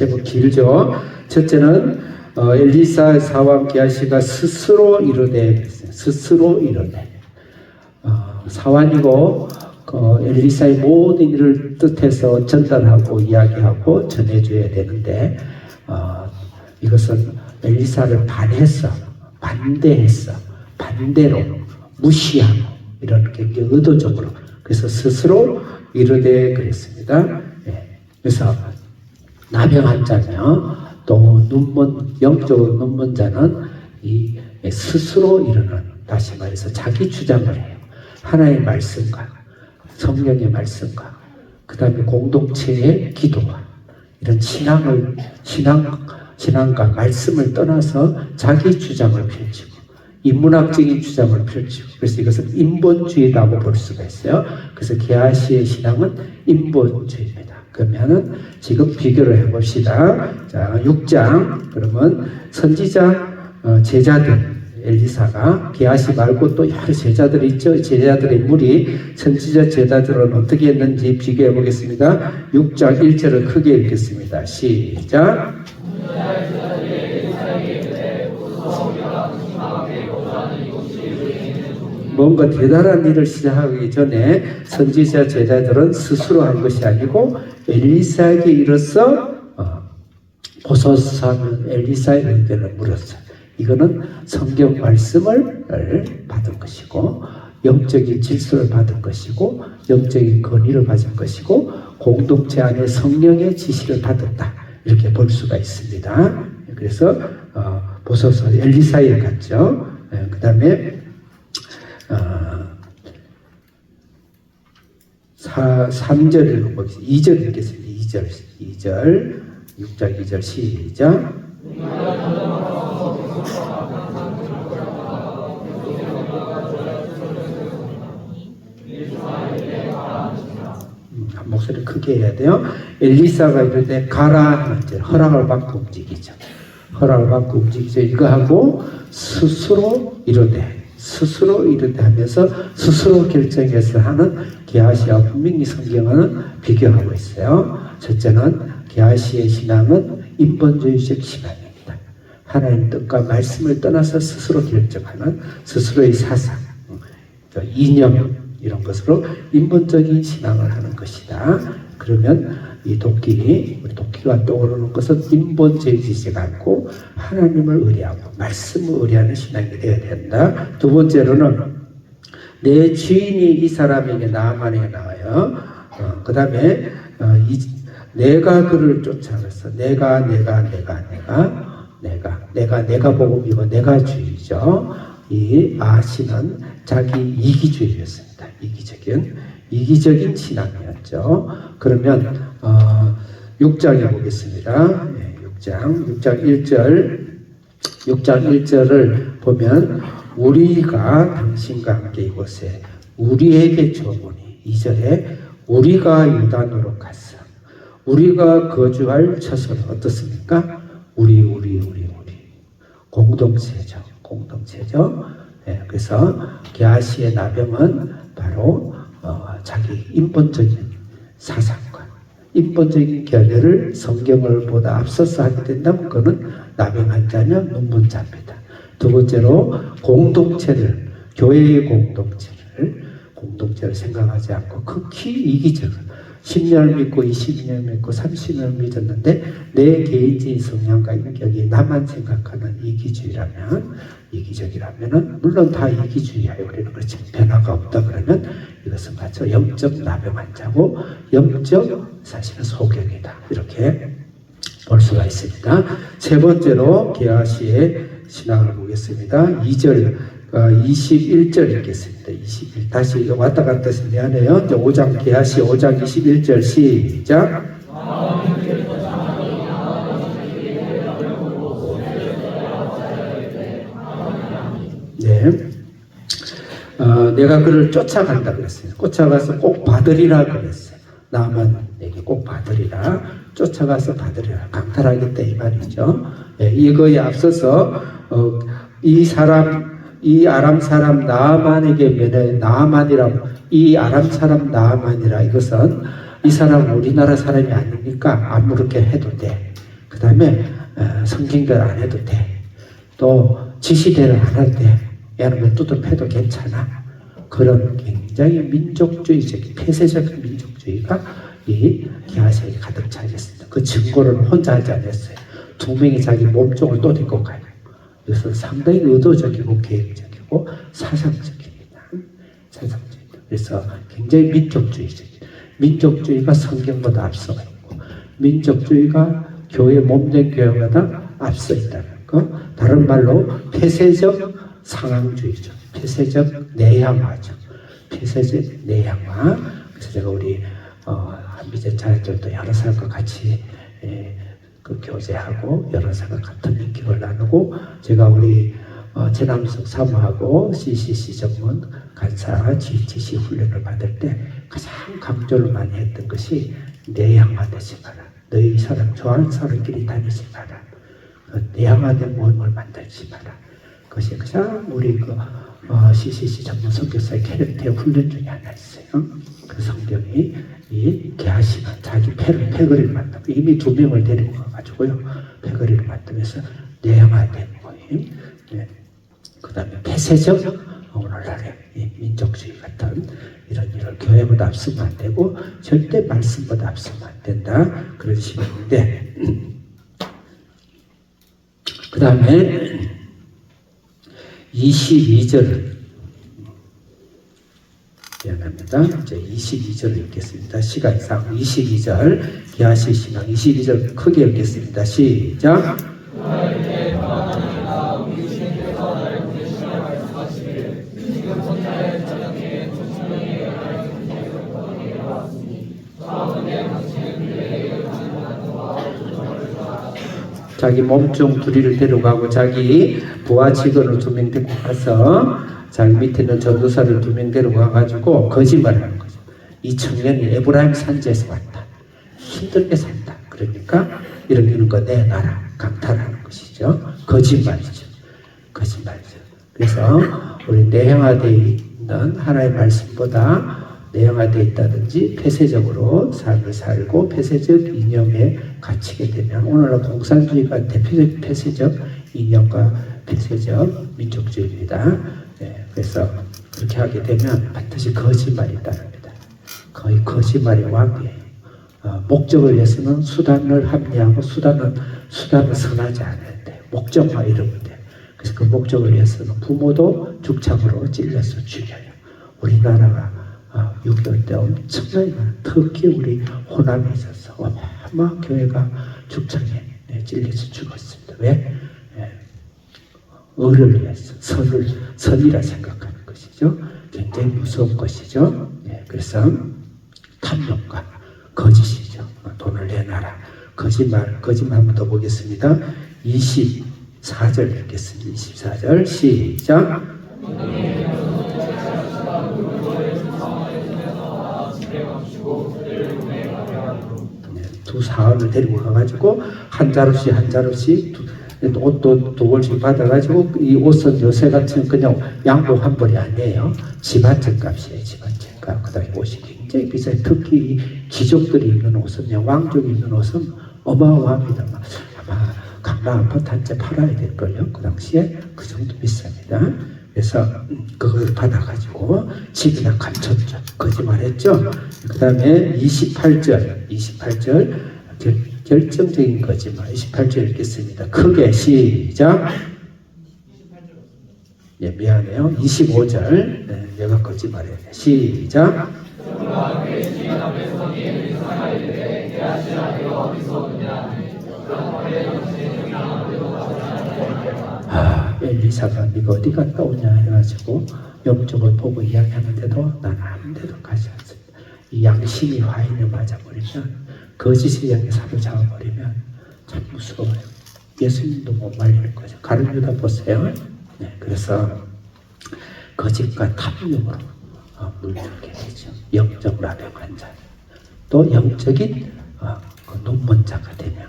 Speaker 3: 제법 길죠. 첫째는 엘리사 사왕 게하시가 스스로 이르되 사환이고 엘리사의 모든 일을 뜻해서 전달하고 이야기하고 전해줘야 되는데 이것은 엘리사를 반대했어. 반대로 무시하고 이런 굉장히 의도적으로 그래서 스스로 이르되 그랬습니다. 그래서 나병한 자며 또 영적으로 눈먼 자는 이 스스로 이르는 다시 말해서 자기 주장을 해요. 하나님의 말씀과 성령의 말씀과 그 다음에 공동체의 기도와 이런 신앙과 말씀을 떠나서 자기 주장을 펼치고 인문학적인 주장을 펼치고 그래서 이것은 인본주의라고 볼 수가 있어요. 그래서 게하시의 신앙은 인본주의입니다. 그러면은 지금 비교를 해봅시다. 자, 6장 그러면 선지자 제자들 엘리사가 게하시 말고 또 여러 제자들이 있죠. 제자들의 무리 선지자 제자들은 어떻게 했는지 비교해 보겠습니다. 6장 1절을 크게 읽겠습니다. 시작. 뭔가 대단한 일을 시작하기 전에 선지자 제자들은 스스로 한 것이 아니고 엘리사에게 이르러서 보소서 엘리사의 의견을 물었어요. 이거는 성경 말씀을 받은 것이고 영적인 질서를 받은 것이고 영적인 권위를 받은 것이고 공동체 안에 성령의 지시를 받았다. 이렇게 볼 수가 있습니다. 그래서 보소서 엘리사에 갔죠. 그 다음에 3절 읽어보겠습니다. 2절 읽겠습니다. 2절 6장 2절 시작. 목소리 크게 해야 돼요. 엘리사가 이럴 때 가라 이제 허락을 받고 움직이죠. 이거 하고 스스로 이르되 하면서 스스로 결정해서 하는 게하시와 분명히 성경은 비교하고 있어요. 첫째는 게하시의 신앙은 인본주의적 신앙입니다. 하나님 뜻과 말씀을 떠나서 스스로 결정하는 스스로의 사상, 이념 이런 것으로 인본적인 신앙을 하는 것이다. 그러면 우리 도끼가 떠오르는 것은 인본주의이지 않고 하나님을 의뢰하고 말씀을 의뢰하는 신앙이 되어야 된다. 두 번째로는 내 주인이 이 사람에게 나만에게 나와요. 그 다음에 내가 그를 쫓아가서 내가 복음이고 내가 주의죠. 이 아시는 자기 이기주의였습니다. 이기적인 신앙이었죠. 그러면 6장에 보겠습니다. 6장 1절을 보면 우리가 당신과 함께 이곳에 우리에게 주어보니 2절에 우리가 요단으로 갔어. 우리가 거주할 처소는 어떻습니까? 우리 공동체죠. 그래서 게하시의 나병은 바로 자기 인본적인 사상과 인본적인 견해를 성경을 보다 앞서서 하게 된다면 그거는 나병한 자면 눈먼 자입니다. 두 번째로 교회의 공동체를 생각하지 않고 극히 이기적으로 10년을 믿고 20년 믿고 30년을 믿었는데 내 개인적인 성향과 인격이 나만 생각하는 이기적이라면 물론 다 이기주의하여 우리는 그렇지 변화가 없다 그러면 이것은 마치 영적 나병한 자고 영적 사실은 소경이다 이렇게 볼 수가 있습니다. 세 번째로 게하시의 신앙을 보겠습니다. 2절 21절 읽겠습니다. 21 다시 왔다 갔다 해서 미안해요. 이제 5장 게하시 5장 21절 시작. 네. 내가 그를 쫓아간다 그랬어요. 쫓아가서 꼭 받으리라 그랬어요. 나만에게 꼭 받으리라. 쫓아가서 받으리라. 강탈하겠다 이 말이죠. 네, 이거에 앞서서 이 아람 사람 나만에게 면해 나만이라고 이 아람 사람 나만이라 이것은 이 사람 우리나라 사람이 아니니까 아무렇게 해도 돼. 그 다음에 성경대로 안 해도 돼. 또 지시대로 안 해도 돼. 얘는 뚜드려도 괜찮아. 그런 굉장히 민족주의적인 폐쇄적인 민족주의가 이 기아세에 가득 차 있습니다. 그 증거를 혼자 하지 않았어요. 두 명이 자기 몸종을 또 데리고 가요. 그래서 상당히 의도적이고 계획적이고 사상적입니다. 사상적입니다. 그래서 굉장히 민족주의가 성경보다 앞서가 있고 민족주의가 교회 몸된 교회보다 앞서 있다는 거. 다른 말로 폐쇄적 상황주의죠. 폐쇄적 내향화죠. 폐쇄적 내향화. 그래서 제가 우리 한비전 자녀들도 여러 사람과 같이 그 교제하고 여러 사람과 같은 인격을 나누고 제가 우리 재남석 사모하고 CCC 전문 간사 GTC 훈련을 받을 때 가장 강조를 많이 했던 것이 내향화되지 마라. 너희 사람 좋아하는 사람끼리 다니지 마라. 내향화된 모임을 만들지 마라. 그것이 가장 우리 CCC 전문 선교사의 캐릭터 훈련 중에 하나 있어요. 그 성경이 이 게하시는 자기 패거리를 만들고 이미 2명을 데리고 가가지고요. 패거리를 만들면서 내향화된 모임. 네. 그 다음에 폐쇄적 오늘날의 민족주의 같은 이런 일을 교회보다 앞서면 안 되고 절대 말씀보다 앞서면 안 된다. 그런 식인데 그 다음에 22절 미안합니다. 이제 22절 읽겠습니다. 시간상 22절 기하시 신앙 22절 크게 읽겠습니다. 시작. 자기 몸종 둘이를 데려가고 자기 부하 직원을 2명 데리고 가서 자기 밑에 있는 전도사를 2명 데려가가지고 거짓말을 하는 거죠. 이 청년이 에브라임 산지에서 왔다. 힘들게 산다. 그러니까 이런 거 내놔라. 강탈하는 것이죠. 거짓말이죠. 거짓말이죠. 그래서 우리 내향화되어 있는 하나의 말씀보다 내향화되어 있다든지 폐쇄적으로 삶을 살고 폐쇄적 이념에 갇히게 되면 오늘날 공산주의가 대표적 폐쇄적 이념과 폐쇄적 민족주의입니다. 네, 그래서 그렇게 하게 되면 반드시 거짓말이 따릅니다. 거의 거짓말이 왕이에요. 목적을 위해서는 수단을 합리하고 수단은 선하지 않는데 목적만 이루면 돼요. 그래서 그 목적을 위해서는 부모도 죽창으로 찔려서 죽여요. 우리나라가 6.25 때 엄청나게 특히 우리 호남에 있어서 어마어마한 교회가 죽창에 찔려서 죽었습니다. 왜? 의를 위해서 선이라 생각하는 것이죠. 굉장히 무서운 것이죠. 그래서 탐욕과 거짓이죠. 돈을 내놔라. 거짓말 한번 더 보겠습니다. 24절 읽겠습니다. 24절 시작. 두 사원을 데리고 가가지고 한 자루씩 옷도 2벌씩 받아가지고 이 옷은 요새 같은 그냥 양복 한 벌이 아니에요. 집안채 값이에요. 집안채 값. 그 다음에 옷이 굉장히 비싸요. 특히 이 귀족들이 입는 옷은 왕족이 입는 옷은 어마어마합니다. 아마 강남 아파트 한 채 팔아야 될걸요. 그 당시에 그 정도 비쌉니다. 그래서 그걸 받아가지고 집에다 감췄죠. 거짓말했죠. 그 다음에 28절 결정적인 거짓말. 28절 읽겠습니다. 크게 시작. 미안해요. 25절 내가 거짓말해. 시작. 엘리사가 네가 어디 갔다 오냐 해가지고 영적을 보고 이야기하는데도 나는 아무 데도 가지 않습니다. 이 양심이 화인에 맞아버리면 거짓을 향해 사로잡아버리면 참 무서워요. 예수님도 못 말리는 거죠. 가룟 유다 보세요. 그래서 거짓과 탐욕으로 물들게 되죠. 영적 라병한 자, 또 영적인 그 눈먼 자가 되면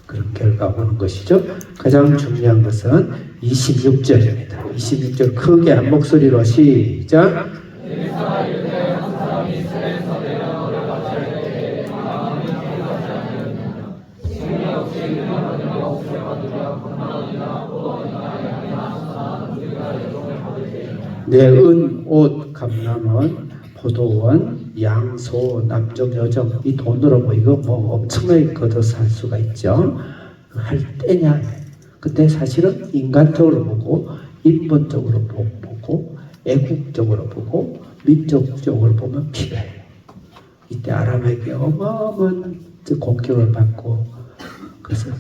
Speaker 3: 그런 결과가 오는 것이죠. 가장 중요한 것은 26절입니다. 26절 크게 한 목소리로 시작. 내 은, 옷, 감남은 포도원, 양, 소, 남종, 여종 이 돈으로 뭐 이거 뭐 엄청나게 걷어 살 수가 있죠. 할 때냐. 근데 사실은 인간적으로 보고 인본적으로 보고 애국적으로 보고 민족적으로 보면 필요해요. 이때 아람에게 어마어마한 공격을 받고 그래서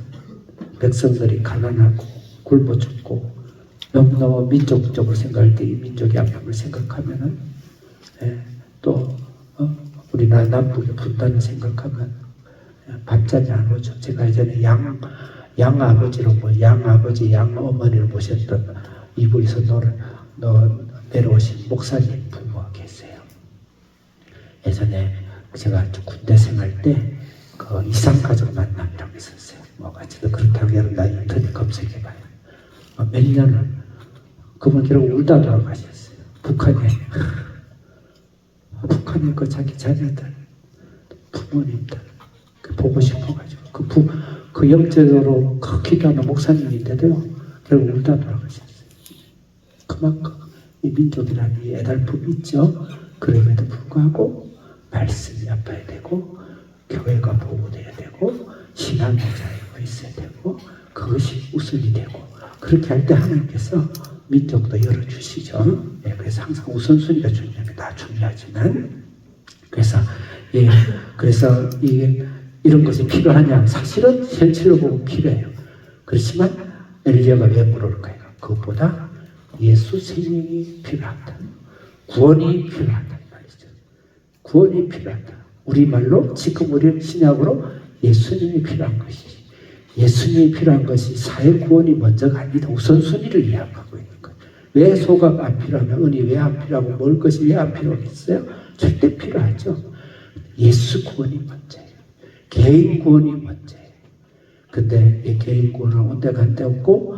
Speaker 3: 백성들이 가난하고 굶어 죽고 너무너무 민족적으로 생각할 때 이 민족의 아픔을 생각하면은 또 우리나라 남북의 분단을 생각하면 밥잠이 안 오죠. 제가 예전에 양아버지로 양아버지 양어머니를 모셨던 이북에서 내려오신 목사님 부모가 계세요. 예전에 제가 군대 생활 때 그 이상가족 만남이라고 있었어요. 뭐가 어쨌든 그렇다고 해서 나 인터넷 검색해봐요. 몇 년을 그분 결국 울다 돌아가셨어요. 북한에 그 자기 자녀들 부모님들 보고 싶어가지고 그 영적으로 기도하는 목사님인데도 결국 울다 돌아가셨어요. 그만큼 이 민족이라는 이 애달픔이 있죠. 그럼에도 불구하고 말씀이 아파야 되고 교회가 보호돼야 되고 신앙의 자유가 있어야 되고 그것이 우선이 되고 그렇게 할 때 하나님께서 민족도 열어주시죠. 그래서 항상 우선순위가 중요합니다. 중요하지만 그래서 이런 것이 필요하냐? 사실은 현실로 보면 필요해요. 그렇지만 엘리야가 왜 물을까요? 그것보다 예수 생명이 필요하다. 구원이 필요하다 말이죠. 구원이 필요하다. 우리말로 지금 우리 신약으로 예수님이 필요한 것이지. 예수님이 필요한 것이 사회 구원이 먼저가 아니다. 우선순위를 이야기하고 있는 거예요. 왜 소가 안 필요하면 은이 왜 안 필요하고 먹을 것이 왜 안 필요하겠어요? 절대 필요하죠. 예수 구원이 먼저예요. 개인 구원이 먼저예요. 근데 이 개인 구원은 온데간데 없고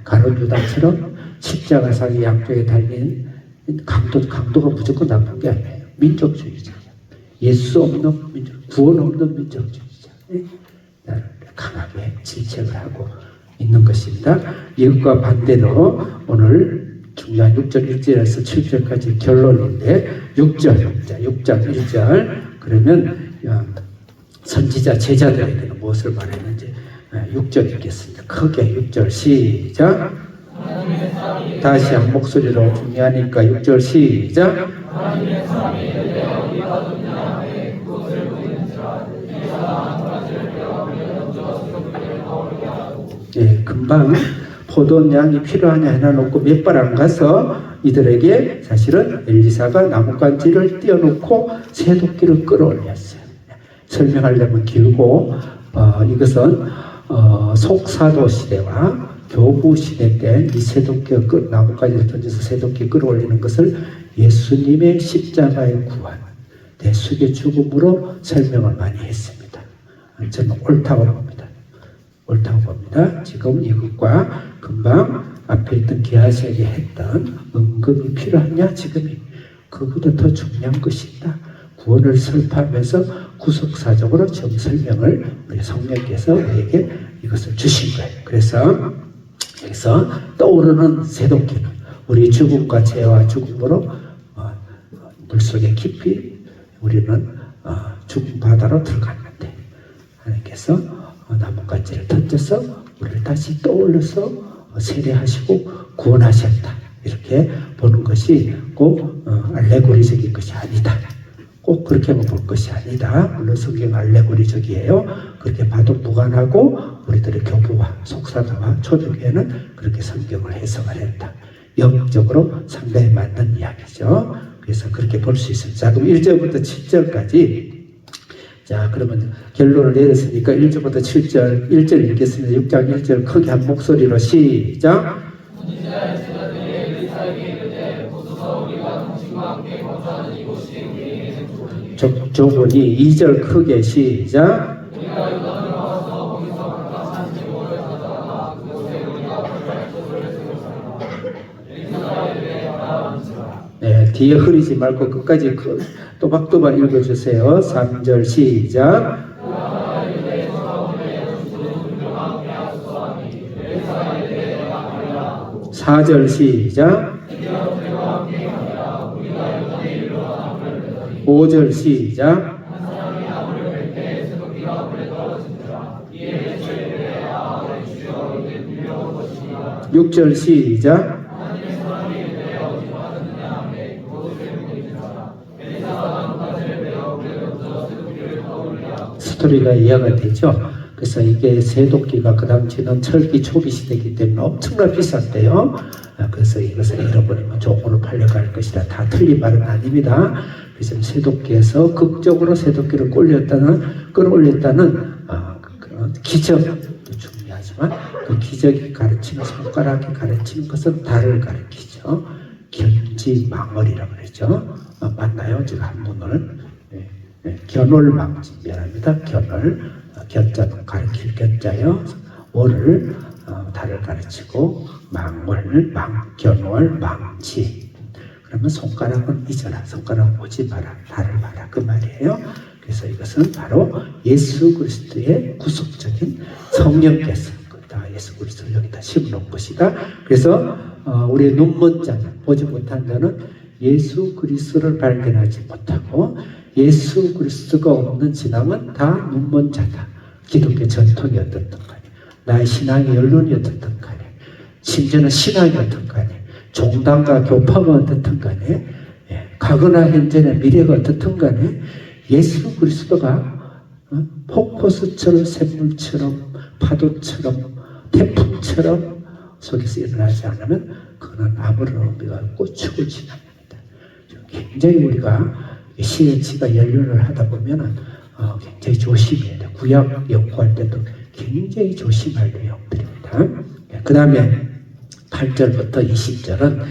Speaker 3: 가룟 유다처럼 십자가상의 양쪽에 달린 강도가 무조건 나쁜 게 아니에요. 민족주의자예요. 예수 없는 민족, 구원 없는 민족주의자. 강하게 질책을 하고 있는 것입니다. 이것과 반대로 오늘 중요한 6절 1절에서 7절까지 결론인데 6장 1절 그러면 선지자 제자들에게 무엇을 말했는지 6절 읽겠습니다. 크게 6절 시작. 다시 한 목소리로 중요하니까 6절 시작. 금방 포도향이 필요하냐 해놔놓고 몇 발 안 가서 이들에게 사실은 엘리사가 나뭇가지를 띄워놓고 새도끼를 끌어올렸어요. 설명하려면 길고 이것은 속사도 시대와 교부 시대 때 이 새도끼가 나뭇가지를 던져서 새도끼 끌어올리는 것을 예수님의 십자가의 구원, 대속의 죽음으로 설명을 많이 했습니다. 저는 옳다고 봅니다. 지금 이것과 금방 앞에 있던 게하시에게 했던 은금이 필요하냐 지금이 그보다 더 중요한 것이 있다. 구원을 설파하면서 구속사적으로 지금 설명을 우리 성령께서 우리에게 이것을 주신 거예요. 그래서 여기서 떠오르는 새도끼는 우리 죽음과 죄와 죽음으로 물속에 깊이 우리는 죽음 바다로 들어갔는데 하나님께서 나뭇가지를 던져서 우리를 다시 떠올려서 세례하시고 구원하셨다. 이렇게 보는 것이 꼭 알레고리적인 것이 아니다. 꼭 그렇게만 볼 것이 아니다. 물론 성경 알레고리적이에요. 그렇게 봐도 무관하고 우리들의 교부와 속사도와 초대교회는 그렇게 성경을 해석을 했다. 영적으로 상당히 맞는 이야기죠. 그래서 그렇게 볼 수 있습니다. 자, 그럼 1절부터 7절까지 자, 그러면 결론을 내렸으니까 1절부터 7절, 1절 읽겠습니다. 6장 1절 크게 한 목소리로 시작. 조문이 2절 크게 시작. 네, 뒤에 흐리지 말고 끝까지 또박또박 읽어주세요. 3절 시작. 4절 시작. 5절 시작. 6절 시작. 스토리가 이해가 되죠. 그래서 이게 세도끼가 그 당시는 철기 초기 시대이기 때문에 엄청나게 비쌌대요. 그래서 이것을 잃어버리면 종으로 팔려갈 것이라. 다 틀린 말은 아닙니다. 그래서 세도끼에서 극적으로 세도끼를 끌어올렸다는 그런 기적도 중요하지만 그 기적이 가르치는, 손가락이 가르치는 것은 달을 가르치죠. 견지망월이라고 그러죠. 맞나요? 제가 한문을 견월망지, 미안합니다. 견자는 가르칠 견자요. 월을 달을 가르치고 망월, 견월, 망지. 그러면 손가락은 잊어라, 손가락 보지 마라, 달을 봐라, 그 말이에요. 그래서 이것은 바로 예수 그리스도의 구속적인 성령께서 다 예수 그리스도를 여기다 심어놓은 것이다. 그래서 우리 눈먼 자는, 보지 못한 자는 예수 그리스도를 발견하지 못하고 예수 그리스도가 없는 신앙은 다 눈먼 자다. 기독교 전통이 어떻든 간에, 나의 신앙의 연륜이 어떻든 간에, 심지어는 신앙이 어떻든 간에, 종단과 교파가 어떻든 간에, 과거나 현재나 미래가 어떻든 간에 예수 그리스도가 폭포수처럼, 샘물처럼, 파도처럼, 태풍처럼 속에서 일어나지 않으면 그는 아무런 의미가 없고 죽을 지납니다. 굉장히 우리가 시행치가 연륜을 하다 보면은 굉장히 조심해야 돼. 구약 연구할 때도 굉장히 조심할 내용들입니다. 그 다음에 8절부터 20절은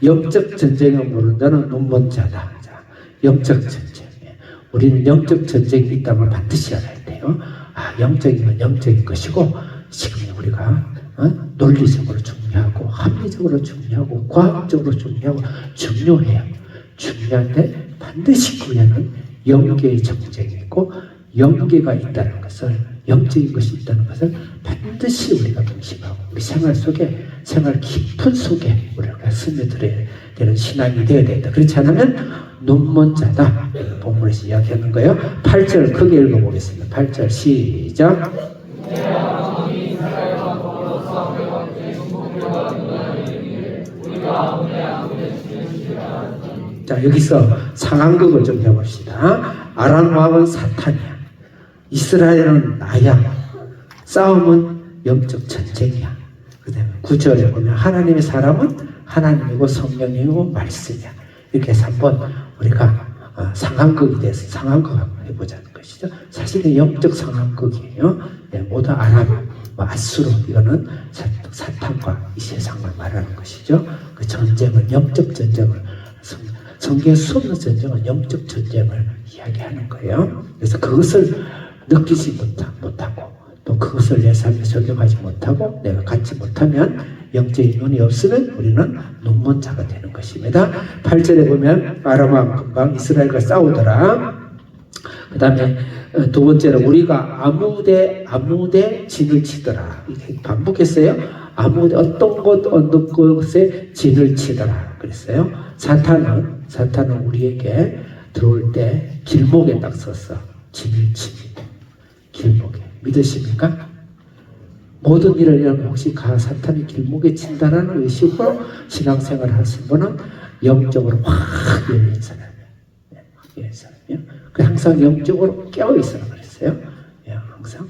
Speaker 3: 영적 전쟁을 모르는 자는 눈먼 자다. 자, 영적 전쟁. 우리는 영적 전쟁이 있다는 걸 반드시 알아야 돼요. 영적인 건 영적인 것이고, 지금 우리가 논리적으로 중요하고, 합리적으로 중요하고, 과학적으로 중요하고, 중요해요. 중요한데 반드시 그 안에는 영계의 전쟁이 있고, 영계가 있다는 것을, 영적인 것이 있다는 것을 반드시 우리가 명심하고, 우리 생활 속에, 생활 깊은 속에 우리가 스며들어야 되는 신앙이 되어야 된다. 그렇지 않으면 눈먼 자다. 본문에서 이야기하는 거예요. 8절 크게 읽어보겠습니다. 8절 시작. 자, 여기서 상황극을 좀 해봅시다. 아람 왕은 사탄이야. 이스라엘은 나야. 싸움은 영적 전쟁이야. 그 다음에 9절에 보면 하나님의 사람은 하나님이고 성령이고 말씀이야. 이렇게 해서 한번 우리가 상황극에 대해서 상황극 한번 해보자는 것이죠. 사실은 영적 상황극이에요. 모두 아람, 아수르, 이거는 사탄과 이 세상을 말하는 것이죠. 그 전쟁은 영적 전쟁을, 성경에 수 없는 전쟁은 영적 전쟁을 이야기하는 거예요. 그래서 그것을 느끼지 못하고 또 그것을 내 삶에 적용하지 못하고 내가 갖지 못하면, 영적인 눈이 없으면 우리는 눈먼 자가 되는 것입니다. 8절에 보면 아람 왕 금방 이스라엘과 싸우더라. 그 다음에 두 번째로 우리가 아무데 진을 치더라. 이렇게 반복했어요. 아무데 어떤 곳 어느 곳에 진을 치더라 그랬어요. 사탄은 우리에게 들어올 때 길목에 딱 서서 진을 칩니다. 길목에. 믿으십니까? 모든 일을 이런 혹시 사탄이 길목에 친다라는 의식으로 신앙생활을 하신 분은 영적으로 확 열린 사람이에요. 열린 사람이에요. 항상 영적으로 깨어있으라 그랬어요. 항상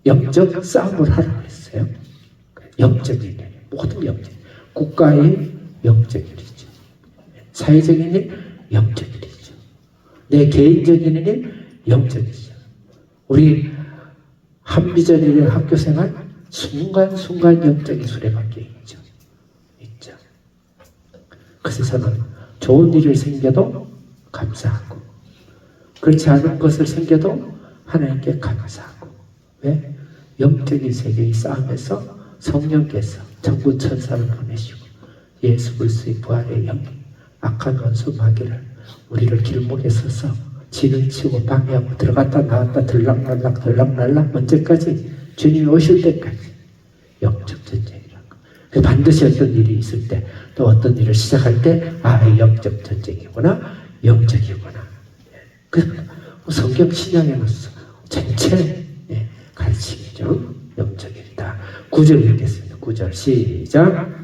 Speaker 3: 영적 싸움을 하라고 했어요. 영적인 일, 모든 영적, 국가의 영적 일이죠. 사회적인 일, 영적 일이죠. 내 개인적인 일, 영적이죠. 우리 한비전일의 학교생활 순간순간 영적인 수레바퀴 있죠. 그래서 저는 좋은 일이 생겨도 감사하고, 그렇지 않은 것을 생겨도 하나님께 감사하고. 왜? 영적인 세계의 싸움에서 성령께서 천군 천사를 보내시고 예수 그리스도의 부활의 영, 악한 원수 마귀를 우리를 길목에 서서 진을 치고 방해하고 들어갔다 나왔다 들락날락 언제까지? 주님이 오실 때까지. 영적 전쟁이라고. 반드시 어떤 일이 있을 때, 또 어떤 일을 시작할 때 영적 전쟁이구나. 영적이구나. 그 성경 신약에는 전체 가르침이죠. 영적이다. 9절 읽겠습니다. 9절 시작.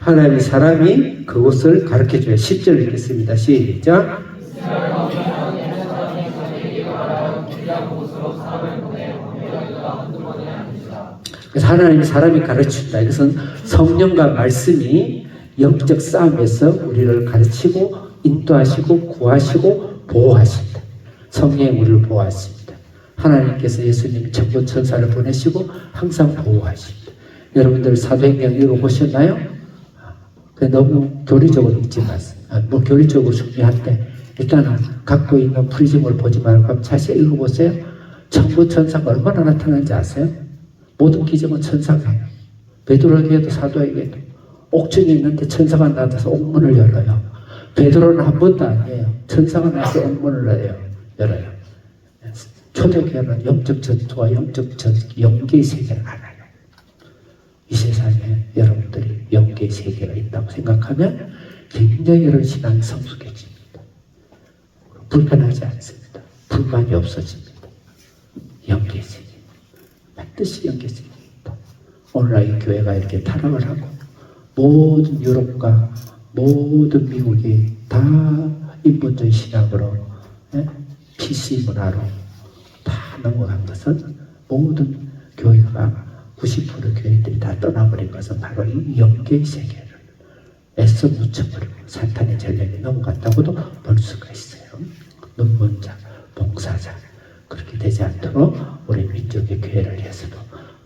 Speaker 3: 하나님의 사람이 그곳을 가르쳐줘요. 10절 읽겠습니다. 시작. 그래서 하나님의 사람이 가르친다. 이것은 성령과 말씀이 영적 싸움에서 우리를 가르치고 인도하시고 구하시고 보호하신다. 성령이 우리를 보호하십니다. 하나님께서 예수님 천군 천사를 보내시고 항상 보호하십니다. 여러분들 사도행전 읽어보셨나요? 너무 교리적으로 읽지 마세요. 뭐 교리적으로 준비할 때 일단은 갖고 있는 프리즘을 보지 말고 자세히 읽어보세요. 천군 천사가 얼마나 나타나는지 아세요? 모든 기적은 천사가 해요. 베드로에게도 사도에게도 옥중에 있는데 천사가 나타나서 옥문을 열어요. 베드로는 한 번도 아니에요. 천사가 나서 옥문을 열어요. 초대교회는 영적 전투와 영계의 세계를 알아요. 이 세상에 여러분들이 영계의 세계가 있다고 생각하면 굉장히 여러분 신앙이 성숙해집니다. 불편하지 않습니다. 불만이 없어집니다. 영계의 세계. 반드시 영계의 세계입니다. 오늘날 교회가 이렇게 타락을 하고 모든 유럽과 모든 미국이 다 인본주의 신학으로 PC 문화로 다 넘어간 것은 모든 교회가 90% 교회들이 다 떠나버린 것은 바로 이 영계의 세계를 애써 묻혀버리고 사탄의 전략에 넘어갔다고도 볼 수가 있어요. 눈먼자, 봉사자 그렇게 되지 않도록 우리 민족의 교회를 위해서도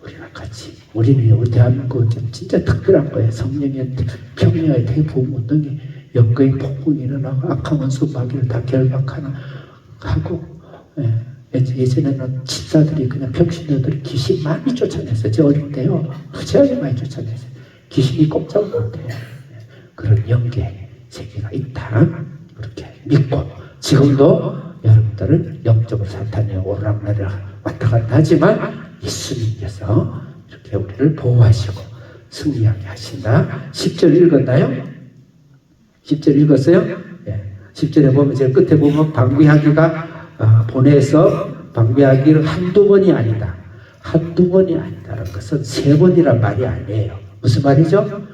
Speaker 3: 우리가 같이 우리 대한민국은 진짜 특별한 거예요. 성령의 평야의 대부흥운동이 영계의 폭풍이 일어나고 악한 원수 마귀를 다 결박하고 예전에는 집사들이 그냥 평신도들이 귀신 많이 쫓아냈어요. 저 어릴 때요. 무지하게 많이 쫓아냈어요. 귀신이 꼼짝을 못해요. 그런 영계 세계가 있다. 그렇게 믿고 지금도 여러분들은 영적으로 사탄이 오르락내리락 왔다 갔다 하지만 예수님께서 이렇게 우리를 보호하시고 승리하게 하신다. 10절 읽었나요? 10절 읽었어요? 10절에 보면 제가 끝에 보면 방비하기가 보내서 방비하기를 한두 번이 아니다. 한두 번이 아니다라는 것은 세 번이란 말이 아니에요. 무슨 말이죠?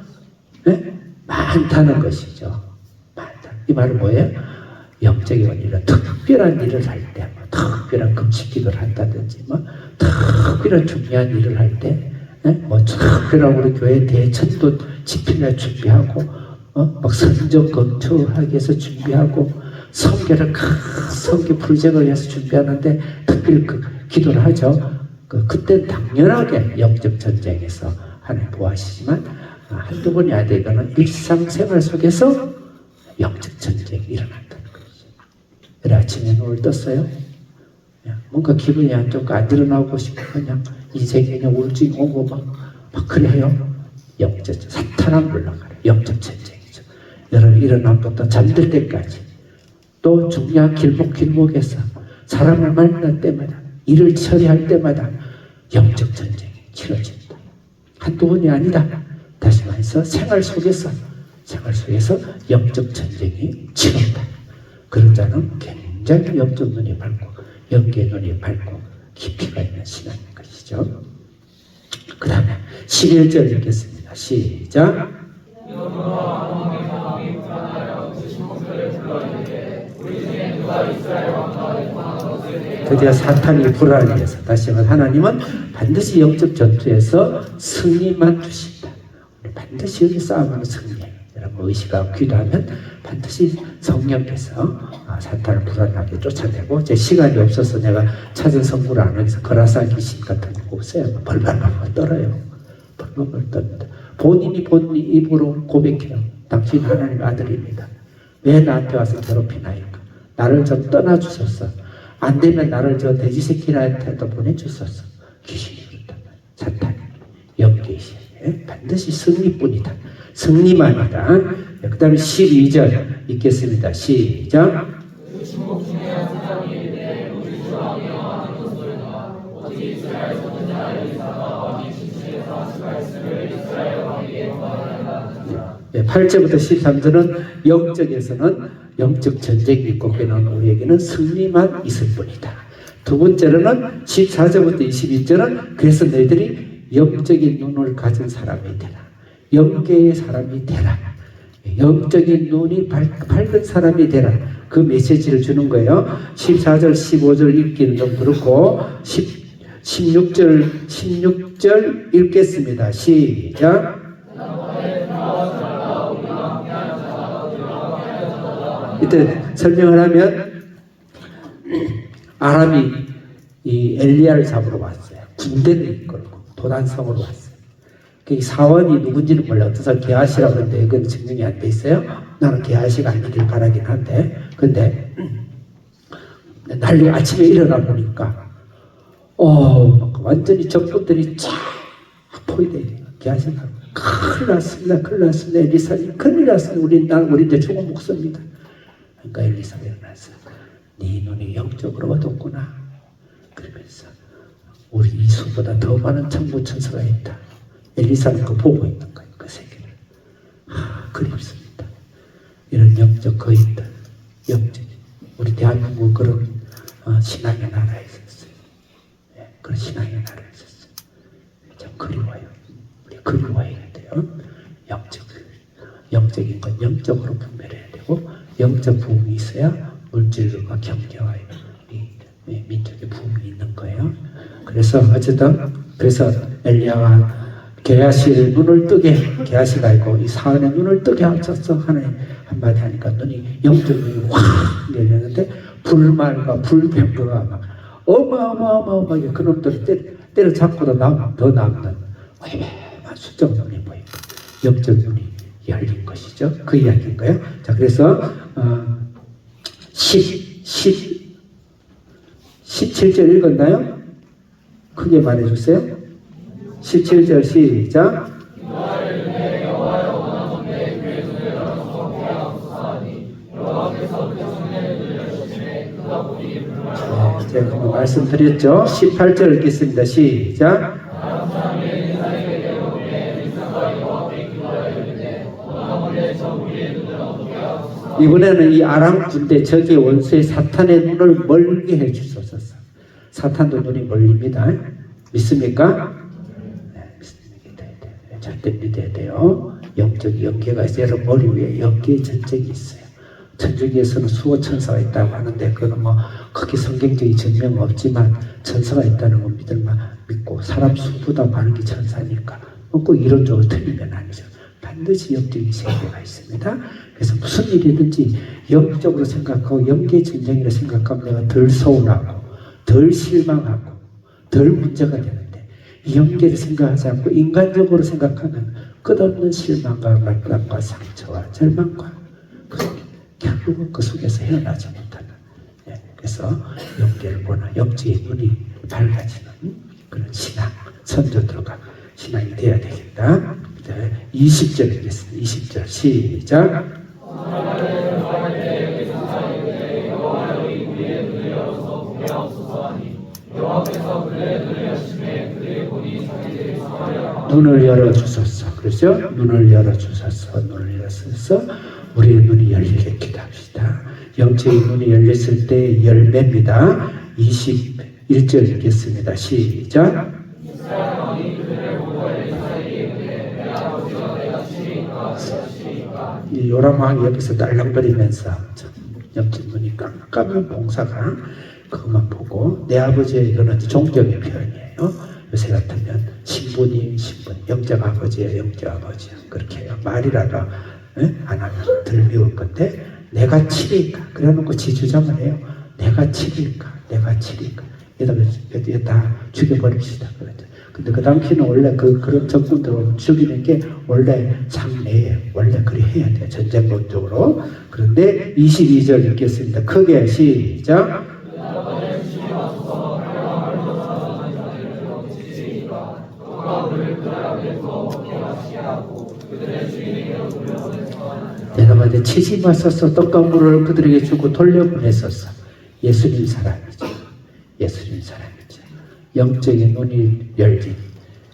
Speaker 3: 많다는 것이죠. 많다. 이 말은 뭐예요? 영적인 일은 특별한 일을 할 때, 특별한 금식 기도를 한다든지, 특별한 중요한 일을 할 때, 특별한 우리 교회 대천도 집회를 준비하고, 막 선적 검토하기 위해서 준비하고, 성교 프로젝트를 위해서 준비하는데 특별히 기도를 하죠. 그때 당연하게 영적 전쟁에서 하나님 보호하시지만 한두 번이 아니라 이거는 일상생활 속에서 영적 전쟁이 일어난다는 거죠. 그래 아침에 눈을 떴어요. 뭔가 기분이 안 좋고 안 일어나고 싶고 그냥 이 세계에 우울증이 오고 막 그래요. 영적 사탄은 물러가요. 영적 전쟁이죠. 여러분 일어나부터 잠들 때까지 또 중요한 길목에서 사람을 만날 때마다 일을 처리할 때마다 영적 전쟁이 치러진다. 한두 번이 아니다. 다시 말해서 생활 속에서 영적 전쟁이 치른다. 그런 자는 굉장히 영적 눈이 밝고 영계의 눈이 밝고 깊이가 있는 신앙인 것이죠. 그 다음에 11절 읽겠습니다. 시작. 드디어 사탄이 불안해서 다시 한번 하나님은 반드시 영적 전투에서 승리만 주신다. 우리 반드시 여기 싸움하는 승리예요. 여러분 의식하고 기도하면 반드시 성령께서 사탄을 불안하게 쫓아내고 제 시간이 없어서 내가 찾은 성부를 안 하면서 거라사 귀신 같은 거 보세요. 벌벌벌 떨어요. 벌벌벌 떱니다. 본인이 입으로 고백해요. 당신 하나님의 아들입니다. 왜 나한테 와서 괴롭히나이까? 나를 좀 떠나주소서. 안 되면 나를 저 돼지 새끼한테도 보내주소서. 귀신이 그렇단 말이에요. 사탄, 영계시에 반드시 승리뿐이다. 승리만이다. 그 다음에 12절 읽겠습니다. 시작. 네, 8절부터 13절은 영적에서는 영적 전쟁이 있고 그는 우리에게는 승리만 있을 뿐이다. 두 번째로는 14절부터 22절은 그래서 너희들이 영적인 눈을 가진 사람이 되라. 영계의 사람이 되라. 영적인 눈이 밝은 사람이 되라. 그 메시지를 주는 거예요. 14절, 15절 읽기는 좀 그렇고 16절 읽겠습니다. 시작. 이때 설명을 하면 아람이 이 엘리야를 잡으러 왔어요. 군대를 이끌고 도단성으로 왔어요. 그 사원이 누군지는 몰라. 어떤 사람 게하시라고 하는데 이건 증명이 안 돼 있어요. 나는 게하시가 아니길 바라긴 한데 근데 난리 아침에 일어나 보니까 완전히 적군들이 쫙 포위되어 게하시가 큰일 났습니다. 큰일 났습니다. 엘리사님 큰일 났습니다. 우리 이제 죽어 먹습니다. 그러니까 엘리사가 일어났어. 네 눈이 영적으로 어둡구나. 그러면서 우리 이수보다 더 많은 천부천사가 있다. 엘리사는 그거 보고 있는 거예요. 그 세계를. 그립습니다. 이런 영적 거인들, 영적. 우리 대한민국 그런 신앙의 나라에 있었어요. 네, 그런 신앙의 나라에 있었어요. 참 그리워요. 우리 그리워해야 돼요. 영적인 건 영적으로 분별해야 되고 영적 부흥이 있어야 물질과 경제와 민족의 부흥이 있는 거예요. 그래서 어쨌든 엘리야가 게하시의 눈을 뜨게 게하시가 아니고 이 사안의 눈을 뜨게 하셨어. 하나님 한마디 하니까 눈이 영적 눈이 확 열렸는데 불말과 불병거가 막 어마어마하게 그놈들을 때려잡고도 더 남는 얼마나 수적 눈이 보이고 영적 눈이 열린 것이죠. 그 이야기인 거예요. 자, 그래서 17절 읽었나요? 크게 말해주세요. 17절 시작. 제가 말씀드렸죠. 18절 읽겠습니다. 시작. 이번에는 이 아람 군대 적의 원수의 사탄의 눈을 멀게 해주소서. 사탄도 눈이 멀립니다. 믿습니까? 네, 믿습니다. 절대 믿어야 돼요. 영적 영계가 있어요. 여러분 머리 위에 영계의 전쟁이 있어요. 천주교에서는 수호 천사가 있다고 하는데 그건 뭐 크게 성경적인 증명은 없지만 천사가 있다는 건 믿고 사람 수보다 많은 게 천사니까 꼭 이론적으로 틀리면 아니죠. 반드시 영적인 세계가 있습니다. 그래서 무슨 일이든지 영적으로 생각하고 영계 전쟁이라 생각하면 내가 덜 서운하고 덜 실망하고 덜 문제가 되는데 이 영계를 생각하지 않고 인간적으로 생각하면 끝없는 실망과 말감과 상처와 절망과 결국은 그 속에서 헤어나지 못하는 그래서 영계를 보나 영적인 눈이 밝아지는 그런 신앙 선조들과 신앙이 되어야 되겠다. 20절 읽겠습니다. 20절 시작. 눈을 열어주소서. 그렇죠? 눈을 열어주소서. 눈을 열어주소서. 우리의 눈이 열리게 기도합시다. 영적인 눈이 열렸을 때 열매입니다. 21절 읽겠습니다. 시작. 이 요람왕이 옆에서 딸랑거리면서 옆집 눈이 깜깜한 봉사가 그것만 보고 내 아버지의 이거는 종교의 표현이에요. 요새 같으면 신부님, 영적 아버지야, 영적 아버지야 그렇게 해요. 말이라도 안 하면 덜 미울 건데 내가 7일까 그래놓고 지주장을 해요. 내가 7일까 내가 7일까 이러다 다 죽여버립시다. 그러죠. 근데 그 당시는 원래 그런 적군들을 죽이는 게 원래 장례예요. 원래 그래 해야 돼요. 전쟁론적으로. 그런데 22절 읽겠습니다. 크게 시작. 내가 만약 치지 마소서 떡과 물을 그들에게 주고 돌려보냈었어. 예수님 사람이죠. 예수님 사람이죠. 영적인 눈이 열린,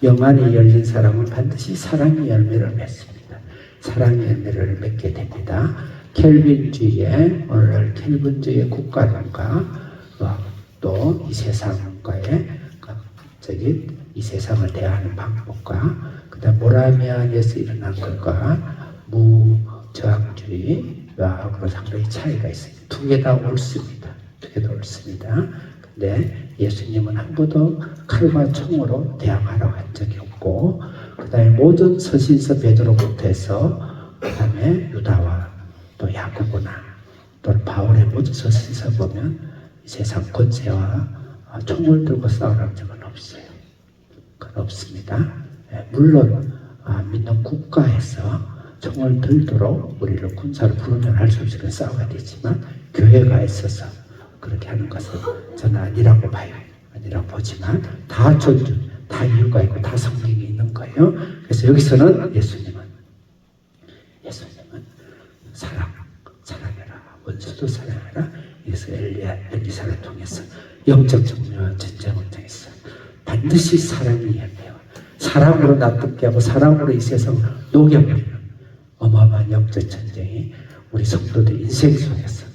Speaker 3: 영안이 열린 사람은 반드시 사랑의 열매를 맺습니다. 사랑의 열매를 맺게 됩니다. 켈빈주의의 오늘날 켈빈주의의 국가론과 또 이 세상과의 갑자기 이 세상을 대하는 방법과 그다음 모라미안에서 일어난 것과 무저항주의하고 상당히 차이가 있습니다. 두 개 다 옳습니다. 두 개 다 옳습니다. 근데 예수님은 한 번도 칼과 총으로 대항하라고 한 적이 없고 그 다음에 모든 서신서 베드로부터 해서 그 다음에 유다와 또 야고보나 또는 바울의 모든 서신서 보면 이 세상 권세와 총을 들고 싸우라는 적은 없어요. 그건 없습니다. 물론 믿는 국가에서 총을 들도록 우리를 군사로 부르면 할 수 없이 싸워야 되지만 교회가 있어서 그렇게 하는 것은 저는 아니라고 봐요. 아니라고 보지만 다 존중, 다 이유가 있고 다 성경이 있는 거예요. 그래서 여기서는 예수님은 사랑해라, 원수도 사랑해라. 그래서 엘리사를 통해서 영적 정리와 전쟁을 통해서 반드시 사랑이 열매요. 사랑으로 납득게 하고 사랑으로 이 세상을 녹여버리는 어마어마한 영적 전쟁이 우리 성도들 인생 속에서,